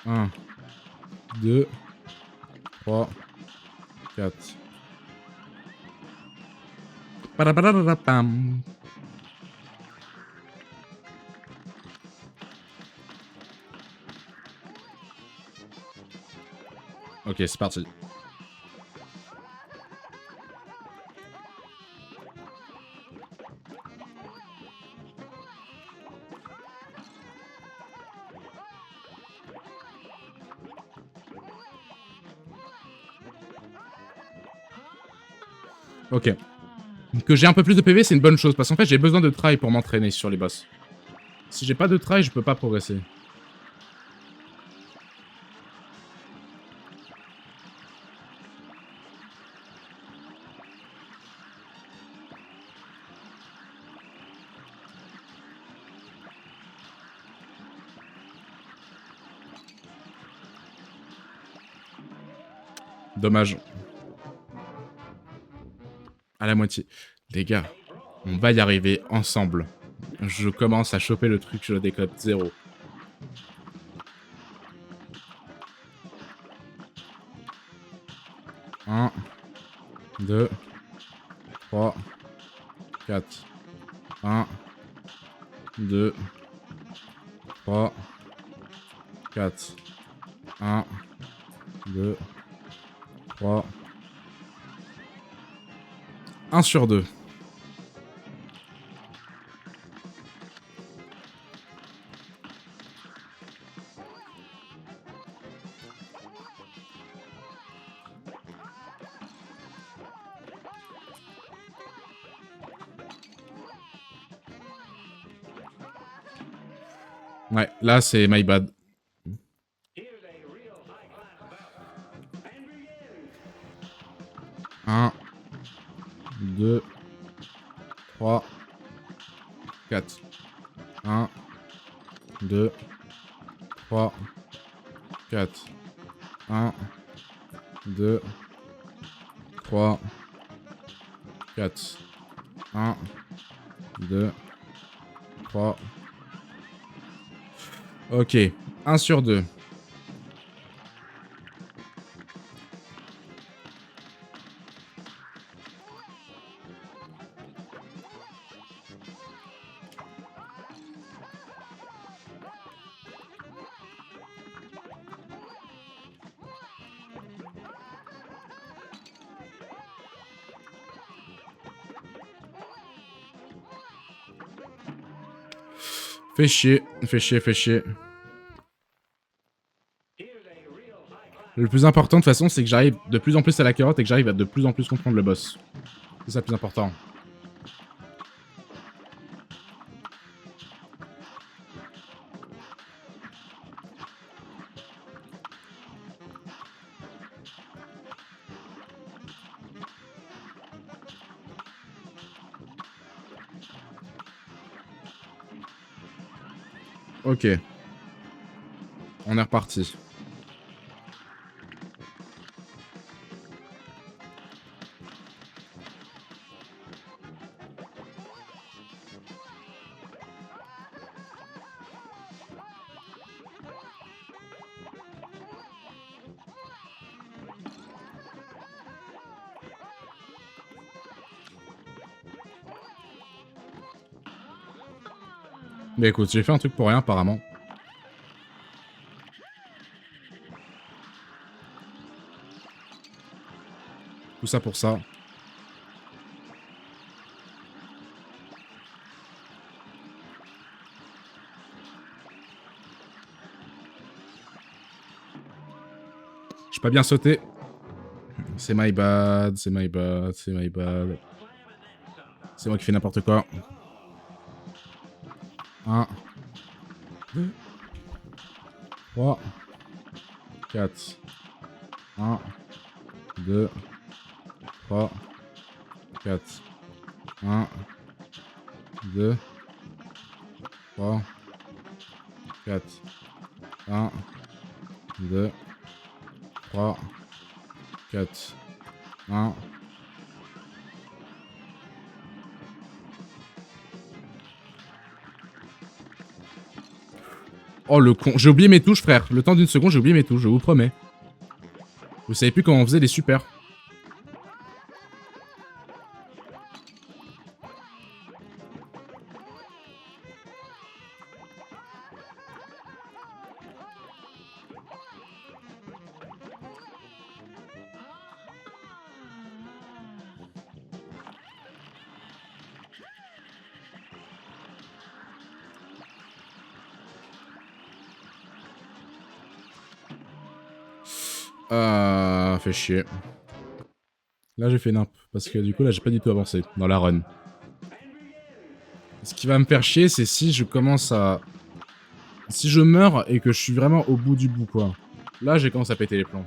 1, 2, 3, 4. Pam. c'est parti. Ok. Que j'ai un peu plus de PV, c'est une bonne chose, parce qu'en fait, j'ai besoin de try pour m'entraîner sur les boss. Si j'ai pas de try, je peux pas progresser. Dommage. À la moitié. Les gars, on va y arriver ensemble. Je commence à choper le truc, je le décode 0. Un, 2, 3, 4. 1, 2, 3, 4. 1, 2, 3. 1 sur 2. Ouais, là c'est my bad. 1, 2, 3, 4. 1, 2, 3, 4. 1, 2, 3, 4. 1, 2, 3. Ok, 1 sur 2. Fais chier, fais chier, fais chier. Le plus important de toute façon, c'est que j'arrive de plus en plus à la carotte et que j'arrive à de plus en plus comprendre le boss. C'est ça le plus important. Ok. On est reparti. Mais écoute, j'ai fait un truc pour rien apparemment. Tout ça pour ça. J'ai pas bien sauté. C'est my bad, c'est my bad, c'est my bad. C'est moi qui fais n'importe quoi. 1, 2, 3, 4. 1, 2, 3, 4. 1, 2, 3, 4. 1, 2, 3, 4. 1. Oh le con. J'ai oublié mes touches, frère. Le temps d'une seconde, j'ai oublié mes touches, je vous promets. Vous savez plus comment on faisait les super. Fait chier. Là, j'ai fait nimp. Parce que du coup, là, j'ai pas du tout avancé dans la run. Ce qui va me faire chier, c'est si je commence à... Si je meurs et que je suis vraiment au bout du bout, quoi. Là, j'ai commencé à péter les plombs.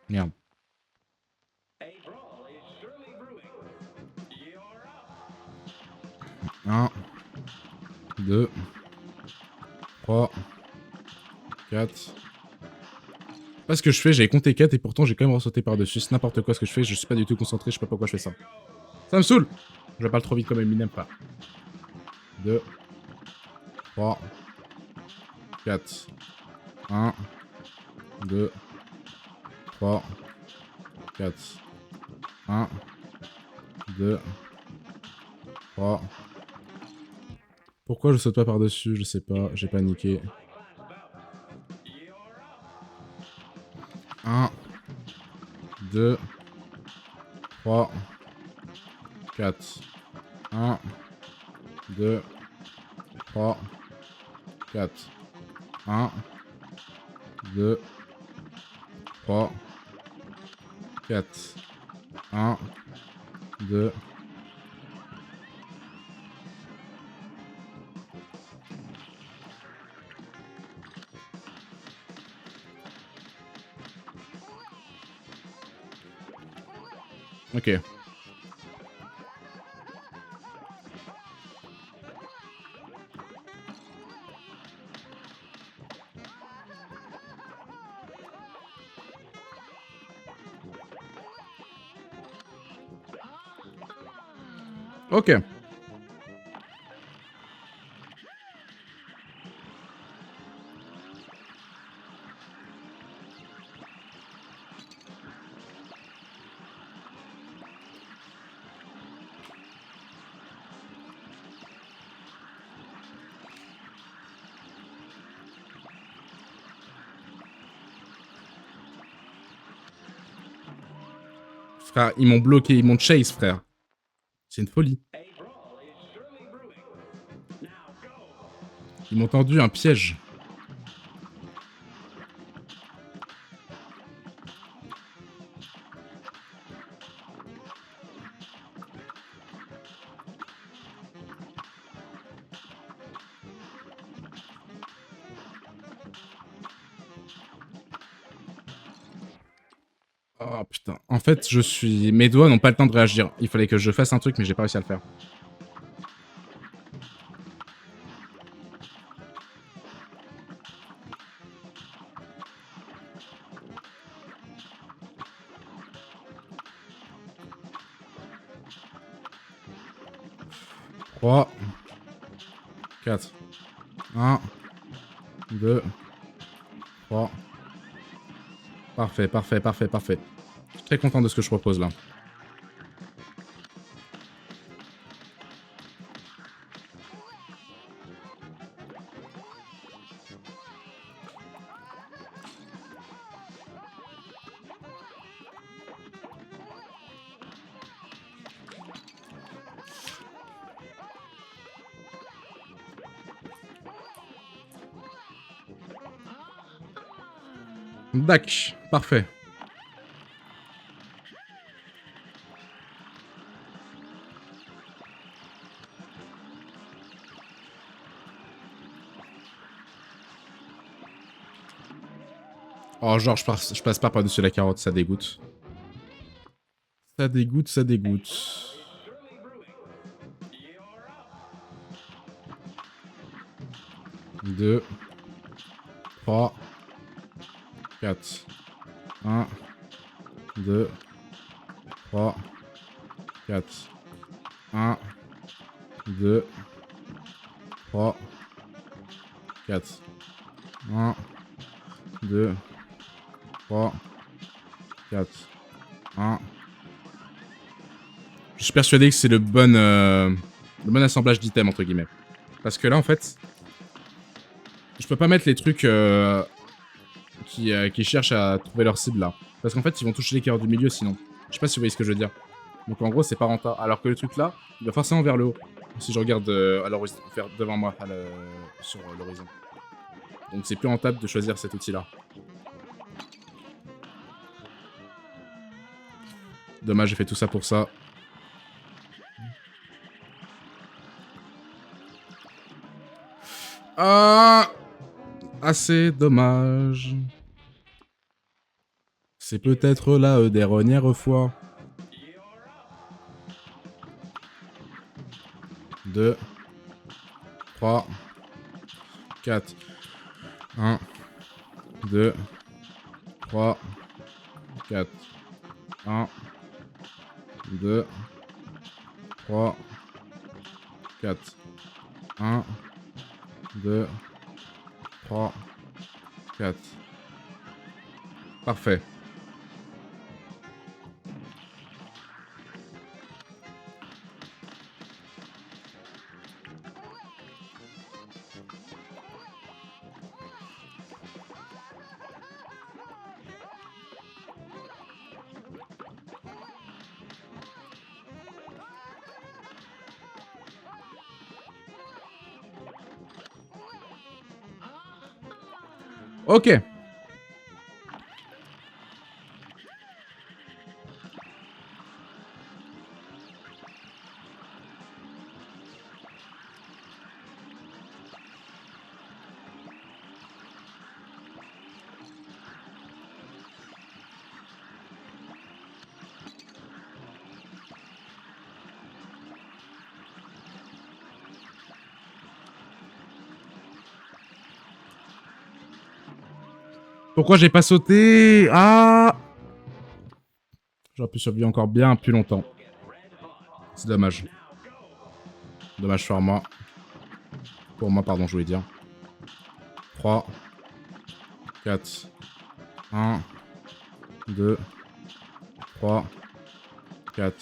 Merde. 1, 2, 3, 4. Pas ce que je fais, j'avais compté 4 et pourtant j'ai quand même ressauté par-dessus. C'est n'importe quoi ce que je fais, je suis pas du tout concentré, je sais pas pourquoi je fais ça. Ça me saoule! Je parle trop vite comme Eminem, pas. 2, 3, 4. 1, 2, 3, 4. 1, 2, 3. Pourquoi je saute pas par-dessus? Je sais pas, j'ai paniqué. 1, 2, 3, 4. 1, 2, 3, 4. 1, 2, 3, 4. 1, 2. Ok. Ok. Frère, ils m'ont bloqué, ils m'ont chase, frère. C'est une folie. Ils m'ont tendu un piège. Oh putain. En fait, je suis... Mes doigts n'ont pas le temps de réagir. Il fallait que je fasse un truc, mais j'ai pas réussi à le faire. Trois. 4. 1, 2, 3. Parfait, parfait, parfait, parfait. Je suis très content de ce que je propose là. Dac, parfait. Oh, genre, je passe pas par-dessus la carotte, ça dégoûte. Ça dégoûte, ça dégoûte. Deux. 3. 4. 1. 2. 3. 4. 1. 2. 3. 4. 1. 2. 3. 4. 1. Je suis persuadé que c'est le bon assemblage d'items, entre guillemets. Parce que là, en fait, je peux pas mettre les trucs qui cherchent à trouver leur cible, là. Parce qu'en fait, ils vont toucher les carottes du milieu, sinon. Je sais pas si vous voyez ce que je veux dire. Donc en gros, c'est pas rentable. Alors que le truc là, il va forcément vers le haut. Si je regarde à l'horizon, devant moi, sur l'horizon. Donc c'est plus rentable de choisir cet outil-là. Dommage, j'ai fait tout ça pour ça. Ah, assez dommage. C'est peut-être la dernière fois. 2, 3, 4. 1, 2, 3, 4. 1, 2, 3, 4. 1, 2, 3, 4. Parfait. Ok. Pourquoi j'ai pas sauté? Ah, j'aurais pu survivre encore bien plus longtemps. C'est dommage. Dommage sur moi. Pour moi, pardon, je voulais dire. 3, 4, 1, 2, 3, 4.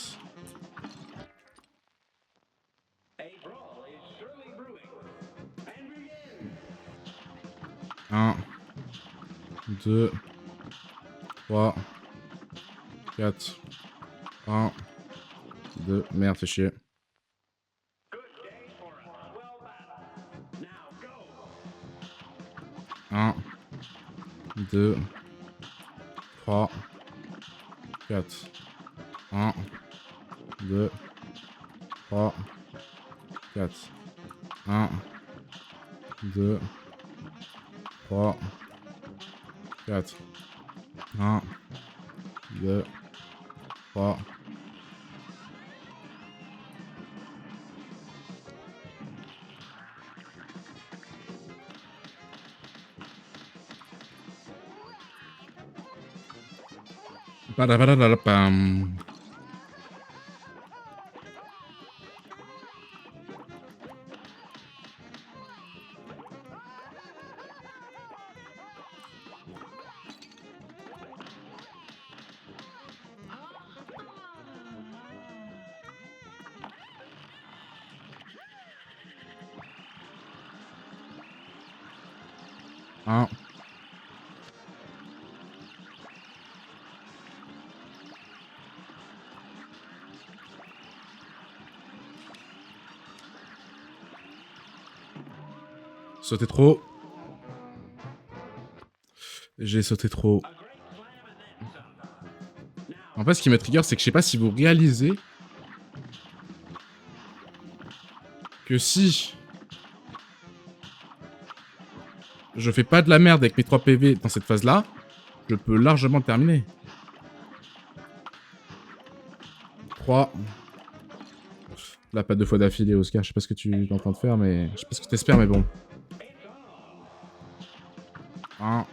1, 2, 3, 4, 1, 2. Merde, fais chier. 1, 2, 3, 4. 1, 2, 3, 4. 1, 2, 3, 4. 1, 2, 3. Padabadabadabam. Un. Sauté trop. J'ai sauté trop. En fait, ce qui me trigger, c'est que je sais pas si vous réalisez que si je fais pas de la merde avec mes 3 PV dans cette phase-là, je peux largement terminer. 3. Là, pas 2 fois d'affilée, Oscar. Je sais pas ce que tu es en train de faire, mais... Je sais pas ce que t'espères, mais bon. 1,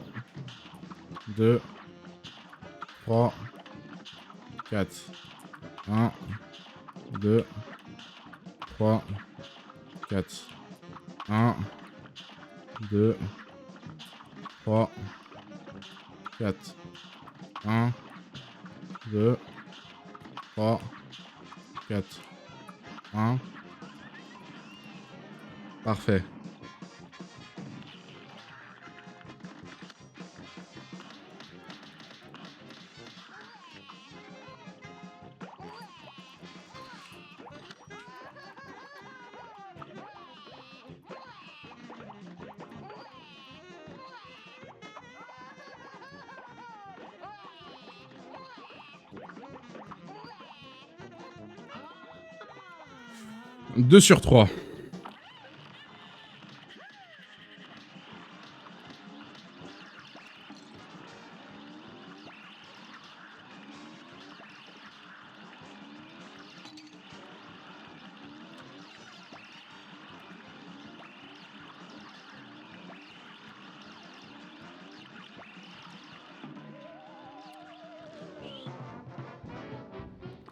2, 3, 4. 1, 2, 3, 4. 1, 2, 3, 4. 1, 2, 3, 4. 1. Parfait. 2 sur 3.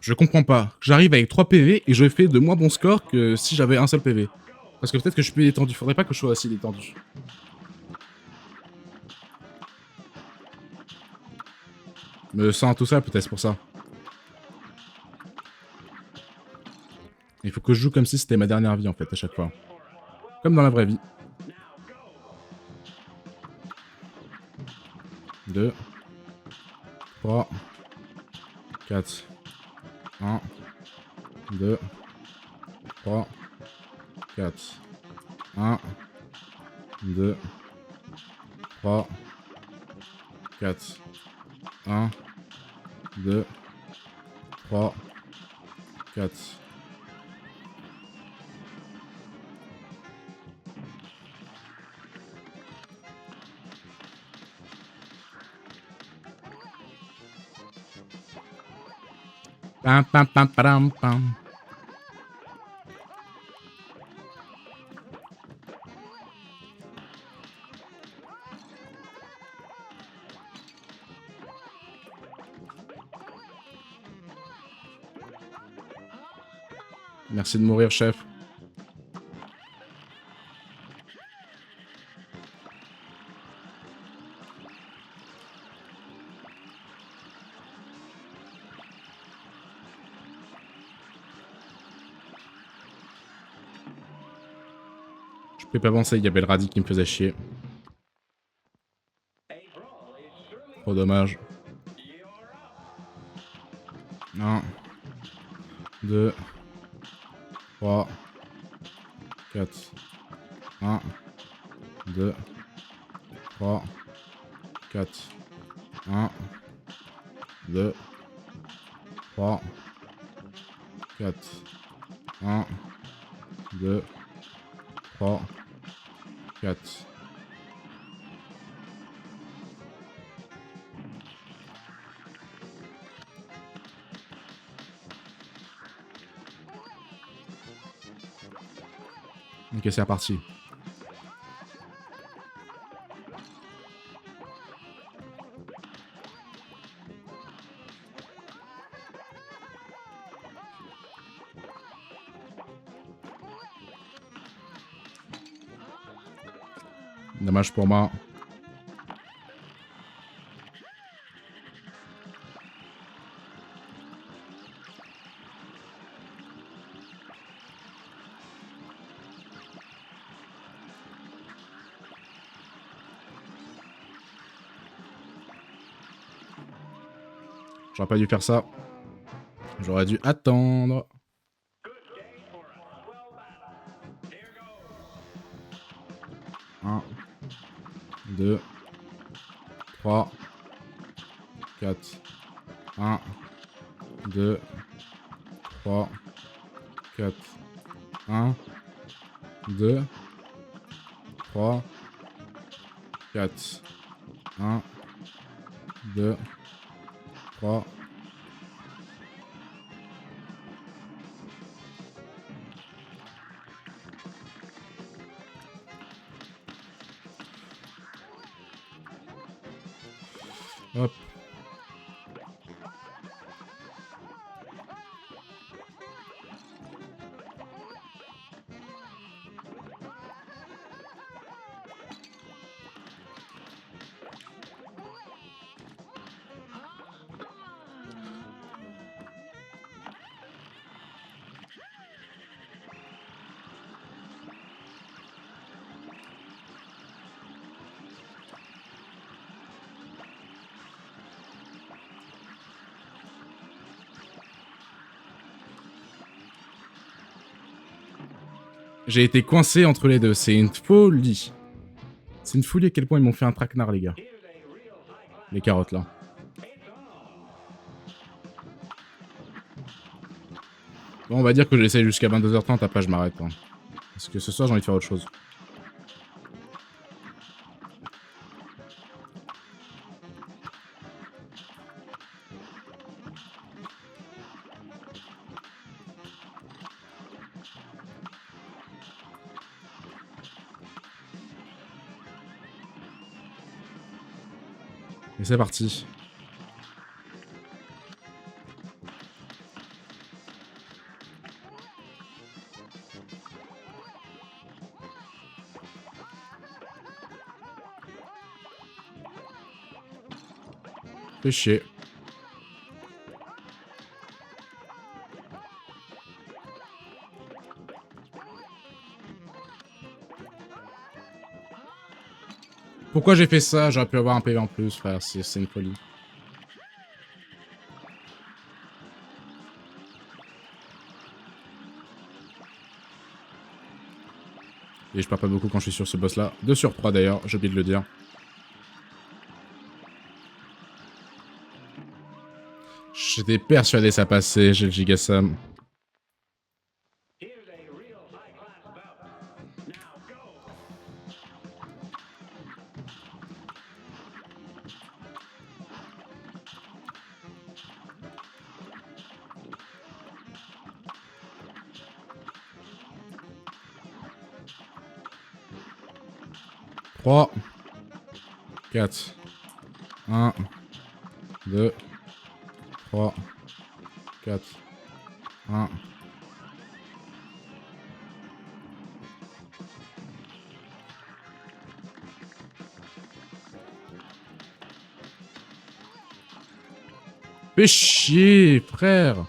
Je comprends pas. J'arrive avec 3 PV et je fais de moins bon score que si j'avais un seul PV. Parce que peut-être que je suis plus détendu. Faudrait pas que je sois aussi détendu. Me sens tout ça, peut-être pour ça. Il faut que je joue comme si c'était ma dernière vie en fait, à chaque fois. Comme dans la vraie vie. 2, 3, 4, 1, 2, 3, 4, 1, 2, 3, 4, 1, 2, 3, 4. Pam pam pam pam pam. Merci de mourir, chef. Je pouvais pas penser, il y avait le radis qui me faisait chier. Trop dommage. 1, 2, 3, 4, 1, 2, 3, 4, 1, 2, 3, 4, 1, 2, 3, 4. Ok, c'est reparti. Dommage pour moi. J'aurais pas dû faire ça. J'aurais dû attendre. Un, 2, 3, 4, 1, 2, 3, 4, 1, 2, 3, 4, 1, 2, 3. Hop. J'ai été coincé entre les deux, c'est une folie. C'est une folie à quel point ils m'ont fait un traquenard, les gars. Les carottes, là. Bon, on va dire que j'essaye jusqu'à 22h30, après je m'arrête. Hein. Parce que ce soir, j'ai envie de faire autre chose. Et c'est parti. Fais chier. Pourquoi j'ai fait ça? J'aurais pu avoir un PV en plus, frère. C'est une folie. Et je perds pas beaucoup quand je suis sur ce boss là. 2 sur 3 d'ailleurs, j'ai oublié de le dire. J'étais persuadé que ça passait, j'ai le Gigasam. Trois, 4, 1, 2, 3, 4, 1. Fais chier, frère.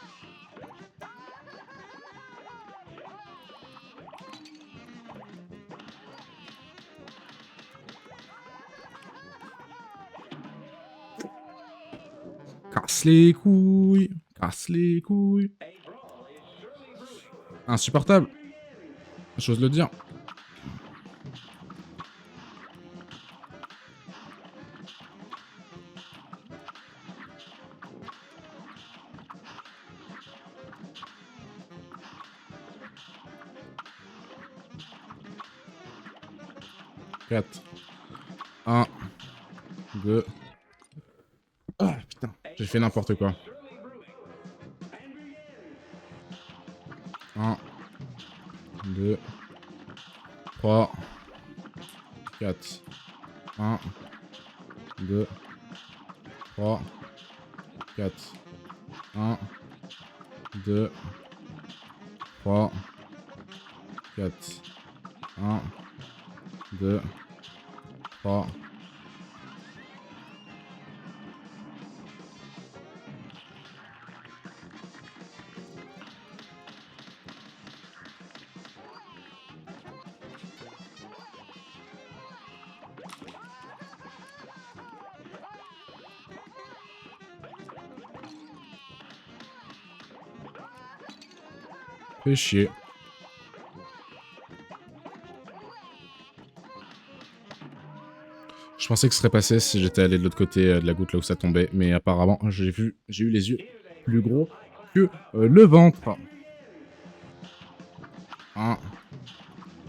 Casse les couilles. Casse les couilles. Insupportable. J'ose le dire. Quatre. 1, 2. Ah putain, j'ai fait n'importe quoi. 1, 2, 3, 4, 1, 2, 3, 4, 1, 2, 3, 4, 1, 2, 3. Fais chier. Je pensais que ce serait passé si j'étais allé de l'autre côté de la goutte là où ça tombait, mais apparemment j'ai eu les yeux plus gros que le ventre. 1,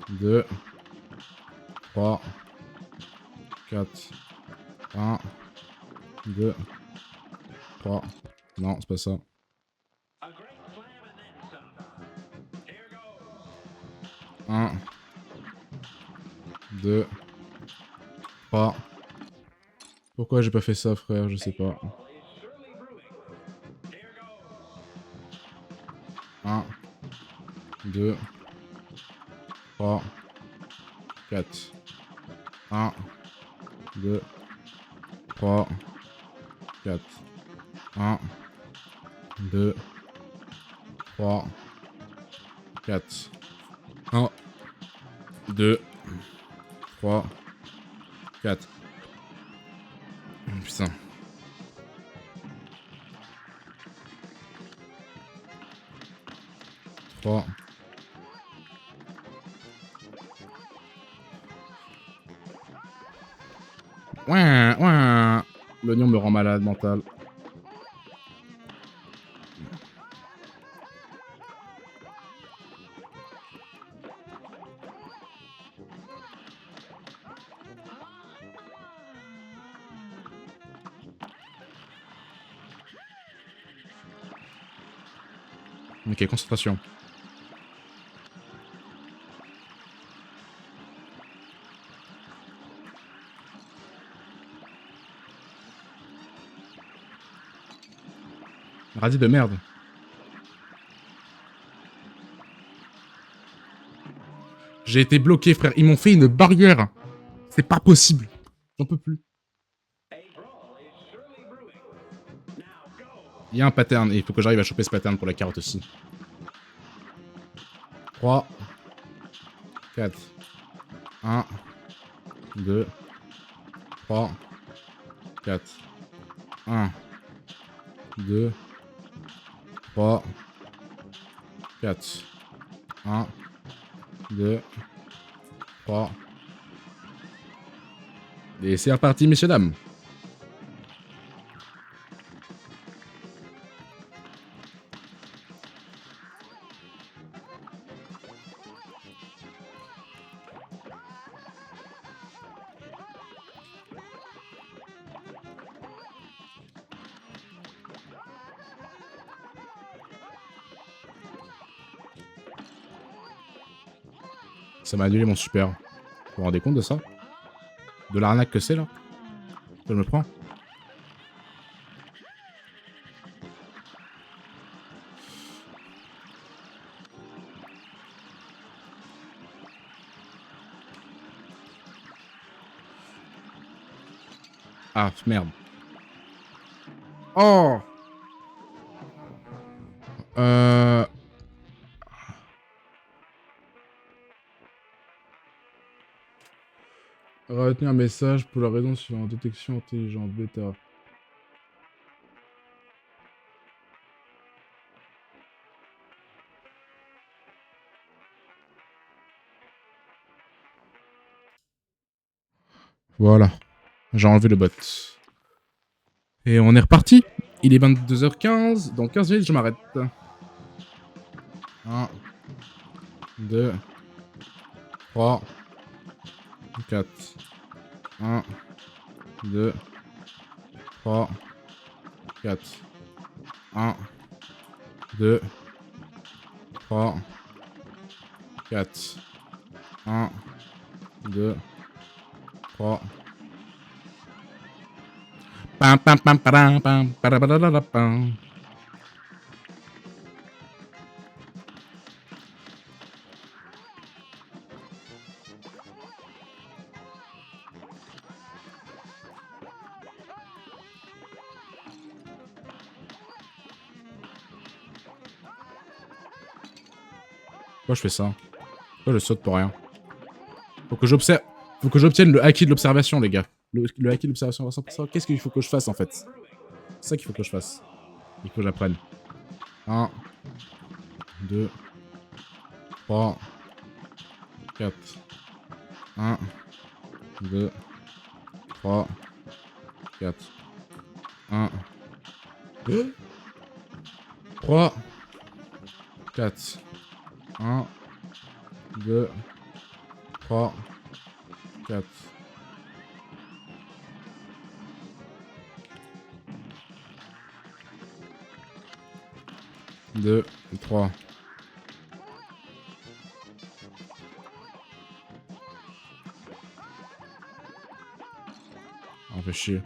2, 3, 4, 1, 2, 3. Non, c'est pas ça. 1, 2, 3. Pourquoi j'ai pas fait ça, frère? Je sais pas. 1, 2, 3, 4. 1, 2, 3, 4. 1, 2, 3, 4. 1, 2, 3, 4. Putain. 3. Ouais, ouais. L'oignon me rend malade mental. Ok, concentration. Radis de merde. J'ai été bloqué, frère. Ils m'ont fait une barrière. C'est pas possible. J'en peux plus. Il y a un pattern et il faut que j'arrive à choper ce pattern pour la carotte aussi. 3, 4, 1, 2, 3, 4, 1, 2, 3, 4, 1, 2, 3. Et c'est reparti, messieurs, dames. Ça m'a annulé mon super. Vous vous rendez compte de ça? De l'arnaque que c'est, là? Je me prends. Ah, merde. Oh! Retenir un message pour la raison sur une détection intelligente bêta. Voilà. J'ai enlevé le bot. Et on est reparti. Il est 22h15. Dans 15 minutes, je m'arrête. 1, 2, 3, 4. 1, 2, 3, 4. 1, 2, 3, 4. 1, 2, 3. Pam pam pam pam pam pam pam. Pourquoi je fais ça? Pourquoi je saute pour rien? Faut que j'observe. Faut que j'obtienne le acquis de l'observation, les gars. Le acquis de l'observation à 100%. Qu'est-ce qu'il faut que je fasse en fait? C'est ça qu'il faut que je fasse. Il faut que j'apprenne. 1, 2, 3, 4. 1, 2, 3, 4. 1, 2, 3, 4. 1, 2, 3, 4. 2, 3. On fait chier.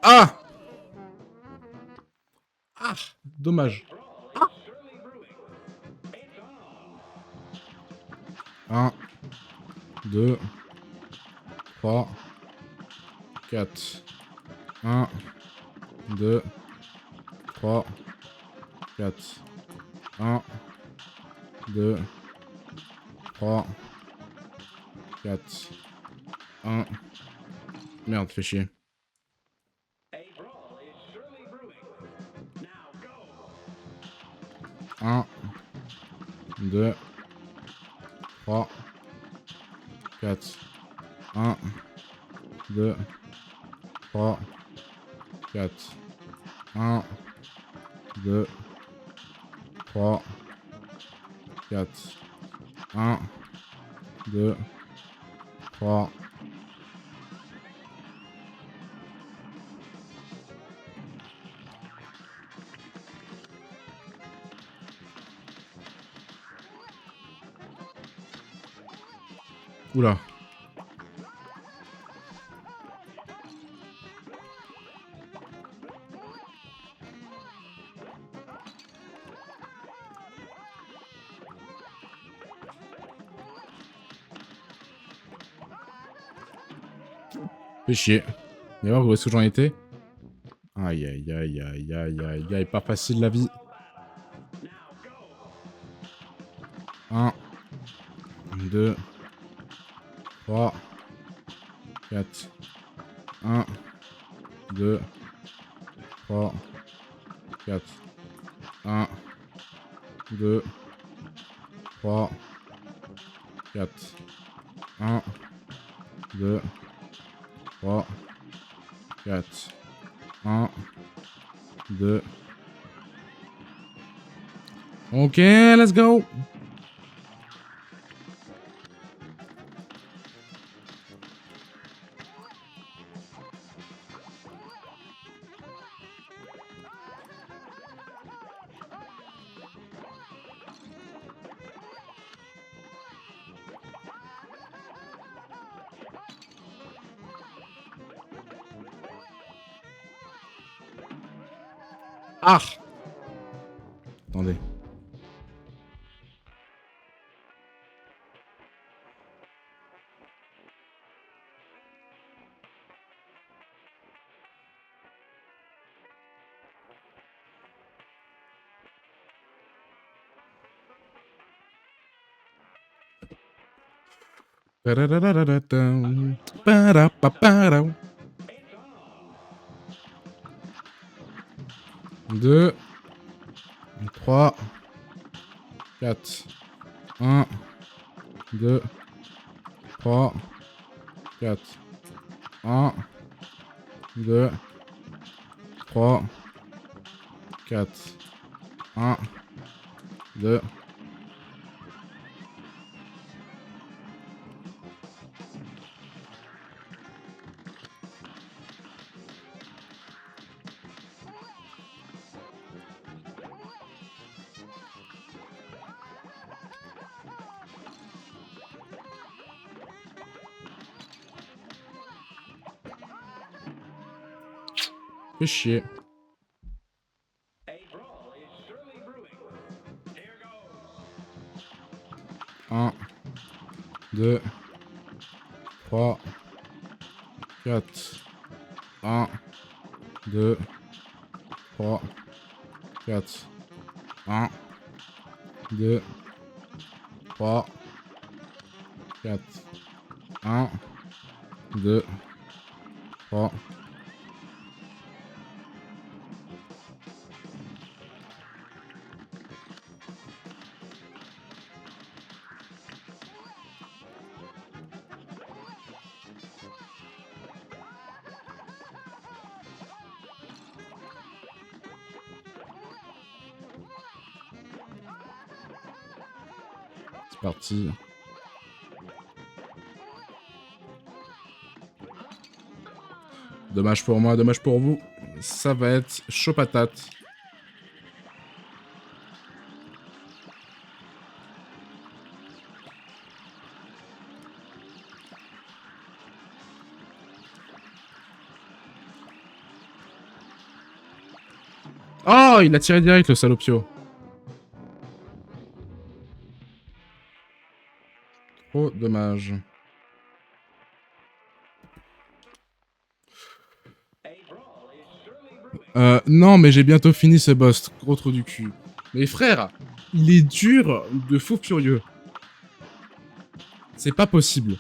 Ah! Ah! Dommage. 1, 2, 3, 4. 1, 2, 3, 4. 1, 2, 3, 4. 1. Merde, fais chier. 1, 2, 3, 4. 1, 2, 3, 4. 1, 2, 3, 4. 1, 2, 3. Oula. Fais chier. Et voir où est-ce que j'en étais. Aïe aïe aïe aïe aïe aïe aïe. Pas facile la vie. 1, 2, 3, 4. 1, 2, 3, 4. 1, 2, 3, 4. 1, 2, 3, 4. 1, 2. Ok, let's go. Ah! Attendez. Deux, 3, 4. 1, 2, 3, 4. 1, 2, 3, 4. 1, 2. Fais chier. 1, 2, 3, 4. 1, 2, 3, 4. 1, 2, 3, 4. 1, 2, 3. C'est parti. Dommage pour moi, dommage pour vous. Ça va être chaud patate. Oh, il a tiré direct le salopio. Trop dommage. Non, mais j'ai bientôt fini ce boss. Gros trou du cul. Mais frère, il est dur de fou furieux. C'est pas possible.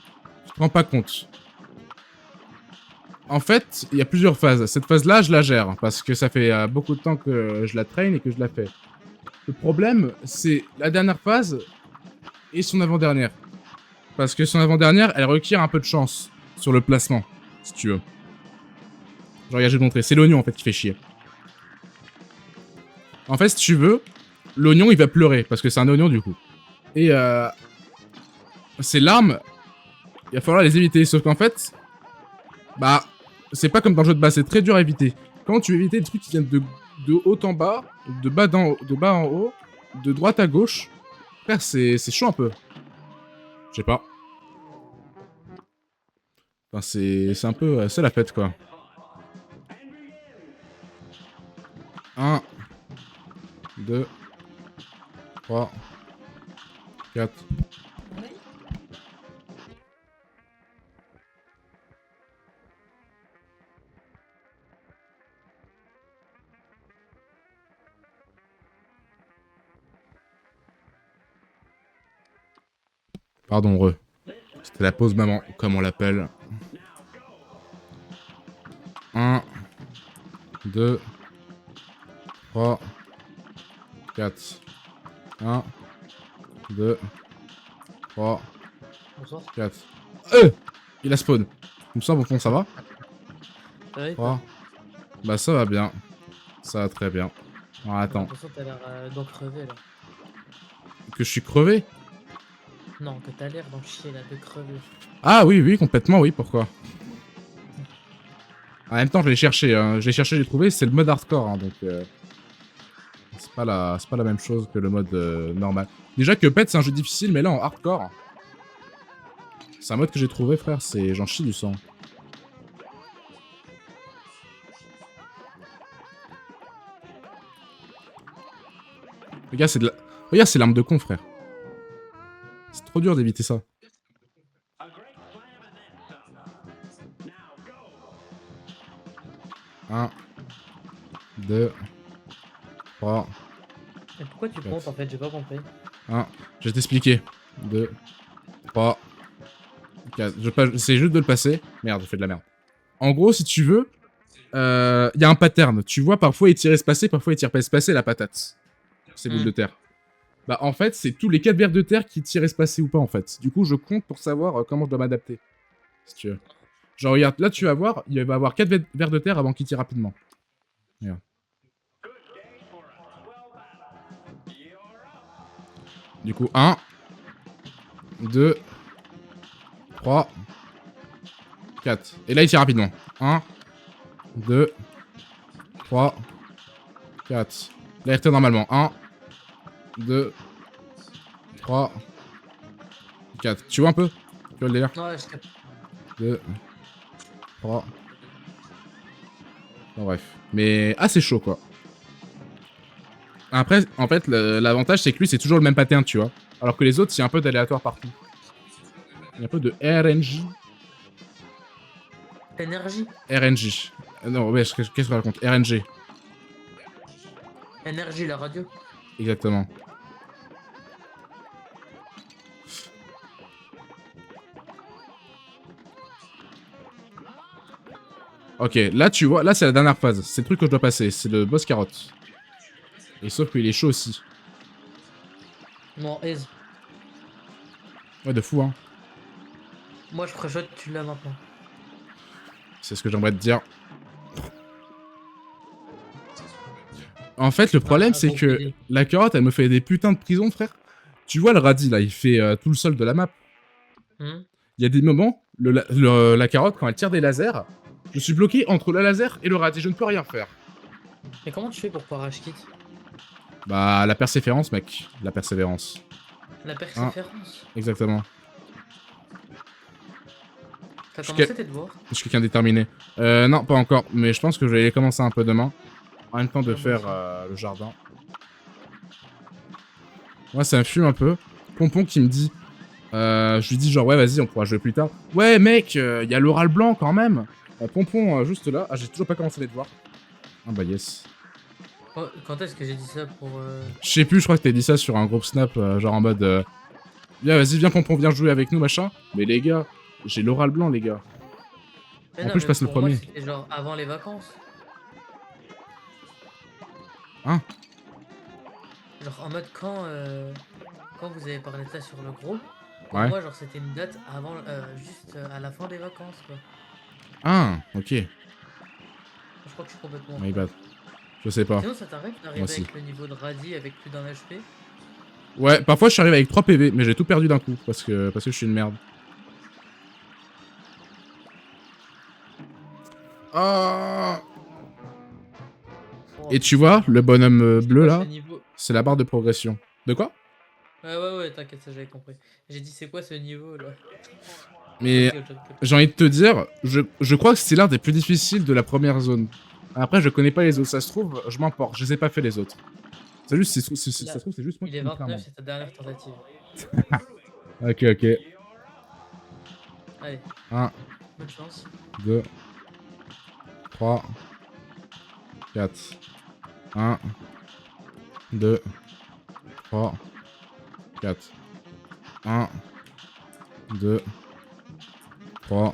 Je te rends pas compte. En fait, il y a plusieurs phases. Cette phase-là, je la gère. Parce que ça fait beaucoup de temps que je la traîne et que je la fais. Le problème, c'est la dernière phase et son avant-dernière. Parce que son avant-dernière, elle requiert un peu de chance sur le placement, si tu veux. Genre, regarde, je vais te montrer. C'est l'oignon, en fait, qui fait chier. En fait, si tu veux, l'oignon, il va pleurer. Parce que c'est un oignon, du coup. Et ces larmes, il va falloir les éviter. Sauf qu'en fait, bah, c'est pas comme dans le jeu de base, c'est très dur à éviter. Quand tu veux éviter des trucs qui viennent de haut en bas, de bas en haut, de droite à gauche, frère, c'est chaud un peu. Je sais pas. Enfin, c'est un peu... c'est la fête, quoi. 1, 2, 3, 4... Pardon, re. C'était la pause maman, comme on l'appelle. 1, 2, 3, 4. 1, 2, 3, Bonsoir. 4. Il a spawn. Comme ça, bon, ça va? Ouais. 3. Bah, ça va bien. Ça va très bien. Alors, attends. J'ai l'impression que t'as l'air d'en crever là. Que je suis crevé? Non, que t'as l'air d'en chier là, de crever. Ah oui, oui, complètement, oui, pourquoi? En même temps, je l'ai cherché, hein. Je l'ai cherché, j'ai trouvé, c'est le mode hardcore, hein, donc... c'est pas la même chose que le mode normal. Déjà que Pet, c'est un jeu difficile, mais là, en hardcore... C'est un mode que j'ai trouvé, frère, c'est... J'en chie du sang. Regarde, c'est de la... Regarde, c'est l'arme de con, frère. C'est trop dur d'éviter ça. Un, 2, 3, Mais pourquoi tu comptes en fait? J'ai pas compris. 1. Je vais t'expliquer. 2, 3, 4. J'essaie juste de le passer. Merde, j'ai fait de la merde. En gros, si tu veux, y a un pattern. Tu vois, parfois il tire espacer, parfois il tire pas espacé la patate. Ces boules de terre. Bah en fait, c'est tous les 4 vers de terre qui tirent espacé ou pas en fait. Du coup, je compte pour savoir comment je dois m'adapter. Si tu veux. Genre, regarde, là tu vas voir, il va y avoir 4 vers de terre avant qu'il tire rapidement. Regarde. Du coup, 1, 2, 3, 4. Et là, il tire rapidement. 1, 2, 3, 4. Là, il retire normalement. 1, 2, 3, 4. Tu vois un peu? Tu vois le délire? Ouais, je capte. 2, 3. Bon, bref. Mais assez chaud, quoi. Après, en fait, l'avantage, c'est que lui, c'est toujours le même pattern, tu vois. Alors que les autres, il y a un peu d'aléatoire partout. Il y a un peu de RNG. Énergie. RNG. Non, ouais, qu'est-ce que je raconte? RNG. Énergie, la radio. Exactement. Ok, là, tu vois, là, c'est la dernière phase. C'est le truc que je dois passer. C'est le boss carotte. Et sauf qu'il est chaud aussi. Non, aise. Ouais, de fou, hein. Moi je préchote, tu l'as maintenant. C'est ce que j'aimerais te dire. En fait, le problème, c'est que la carotte, elle me fait des putains de prisons, frère. Tu vois, le radis, là, il fait tout le sol de la map. Il y a des moments, la carotte, quand elle tire des lasers, je suis bloqué entre le laser et le radis. Je ne peux rien faire. Mais comment tu fais pour pouvoir quitte? Bah, la persévérance, mec. La persévérance. La persévérance. Exactement. T'as commencé tes devoirs? Je suis quelqu'un de déterminé. Non, pas encore. Mais je pense que je vais commencer un peu demain. En même temps de faire le jardin. Moi, ça me fume un peu. Pompon qui me dit... je lui dis genre, ouais, vas-y, on pourra jouer plus tard. Ouais, mec, il y a l'oral blanc quand même. Pompon, juste là. Ah, j'ai toujours pas commencé les devoirs. Ah bah yes. Oh, quand est-ce que j'ai dit ça pour... Je sais plus, je crois que t'as dit ça sur un groupe Snap, genre en mode... Viens, vas-y, viens, Pompon, viens jouer avec nous, machin. Mais les gars, j'ai l'oral blanc, les gars. Mais en non, plus, je passe le premier. C'était genre avant les vacances. Hein? Genre en mode quand vous avez parlé de ça sur le groupe, pour Ouais. moi genre c'était une date avant, juste à la fin des vacances quoi. Ah, ok. Je crois que je suis complètement... My bad. Je sais pas. Sinon ça t'arrive d'arriver avec le niveau de radis avec plus d'un HP? Ouais, parfois je suis arrivé avec 3 PV, mais j'ai tout perdu d'un coup, parce que je suis une merde. Ah. Oh, Et tu vois, le bonhomme c'est bleu quoi là, ce niveau? c'est la barre de progression. De quoi? Ouais, t'inquiète, ça j'avais compris. J'ai dit, c'est quoi ce niveau là? Mais Ok, ok. j'ai envie de te dire, je crois que c'est l'un des plus difficiles de la première zone. Après, je connais pas les autres, ça se trouve, je m'emporte, je les ai pas fait les autres. C'est juste, ça se trouve, c'est juste moi Il qui est compte la 29, merde. c'est ta dernière tentative. Ok, ok. Allez, 1, bonne chance. 2, 3, 4. 1, 2, 3, 4. 1, 2, 3,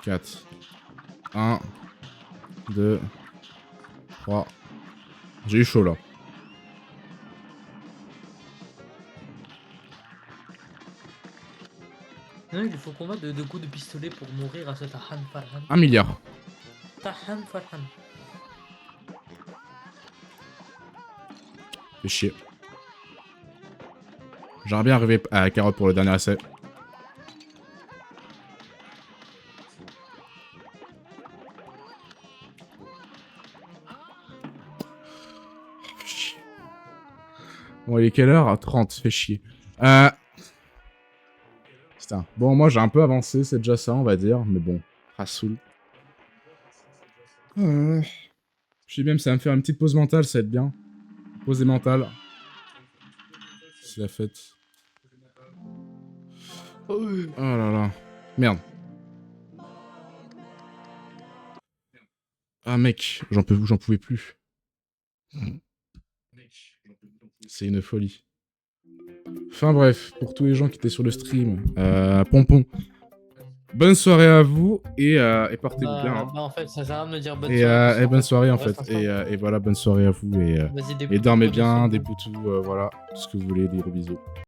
4. 1, 2, 3. J'ai eu chaud là. Non, il faut combattre de coups de pistolet pour mourir à ce Tahan Farhan. 1 milliard. Tahan Farhan. Fais chier. J'aimerais bien arriver à la carotte pour le dernier essai. Bon, il est quelle heure? 30, fait chier. Putain. Bon, moi j'ai un peu avancé, c'est déjà ça, on va dire. Mais bon, Rasoul. Je sais même, ça va me faire une petite pause mentale, ça va être bien. Pause mentale. C'est la fête. Oh là là. Merde. Ah mec, j'en pouvais plus. C'est une folie. Enfin bref, pour tous les gens qui étaient sur le stream, Pompon, bonne soirée à vous et portez-vous bien. Hein. Bah en fait, ça sert à rien de me dire bonne soirée. Et bonne soirée en on reste fait. ensemble. Et voilà, bonne soirée à vous Vas-y, des et dormez gros bisous. bien, des poutous, voilà, tout ce que vous voulez, des gros bisous.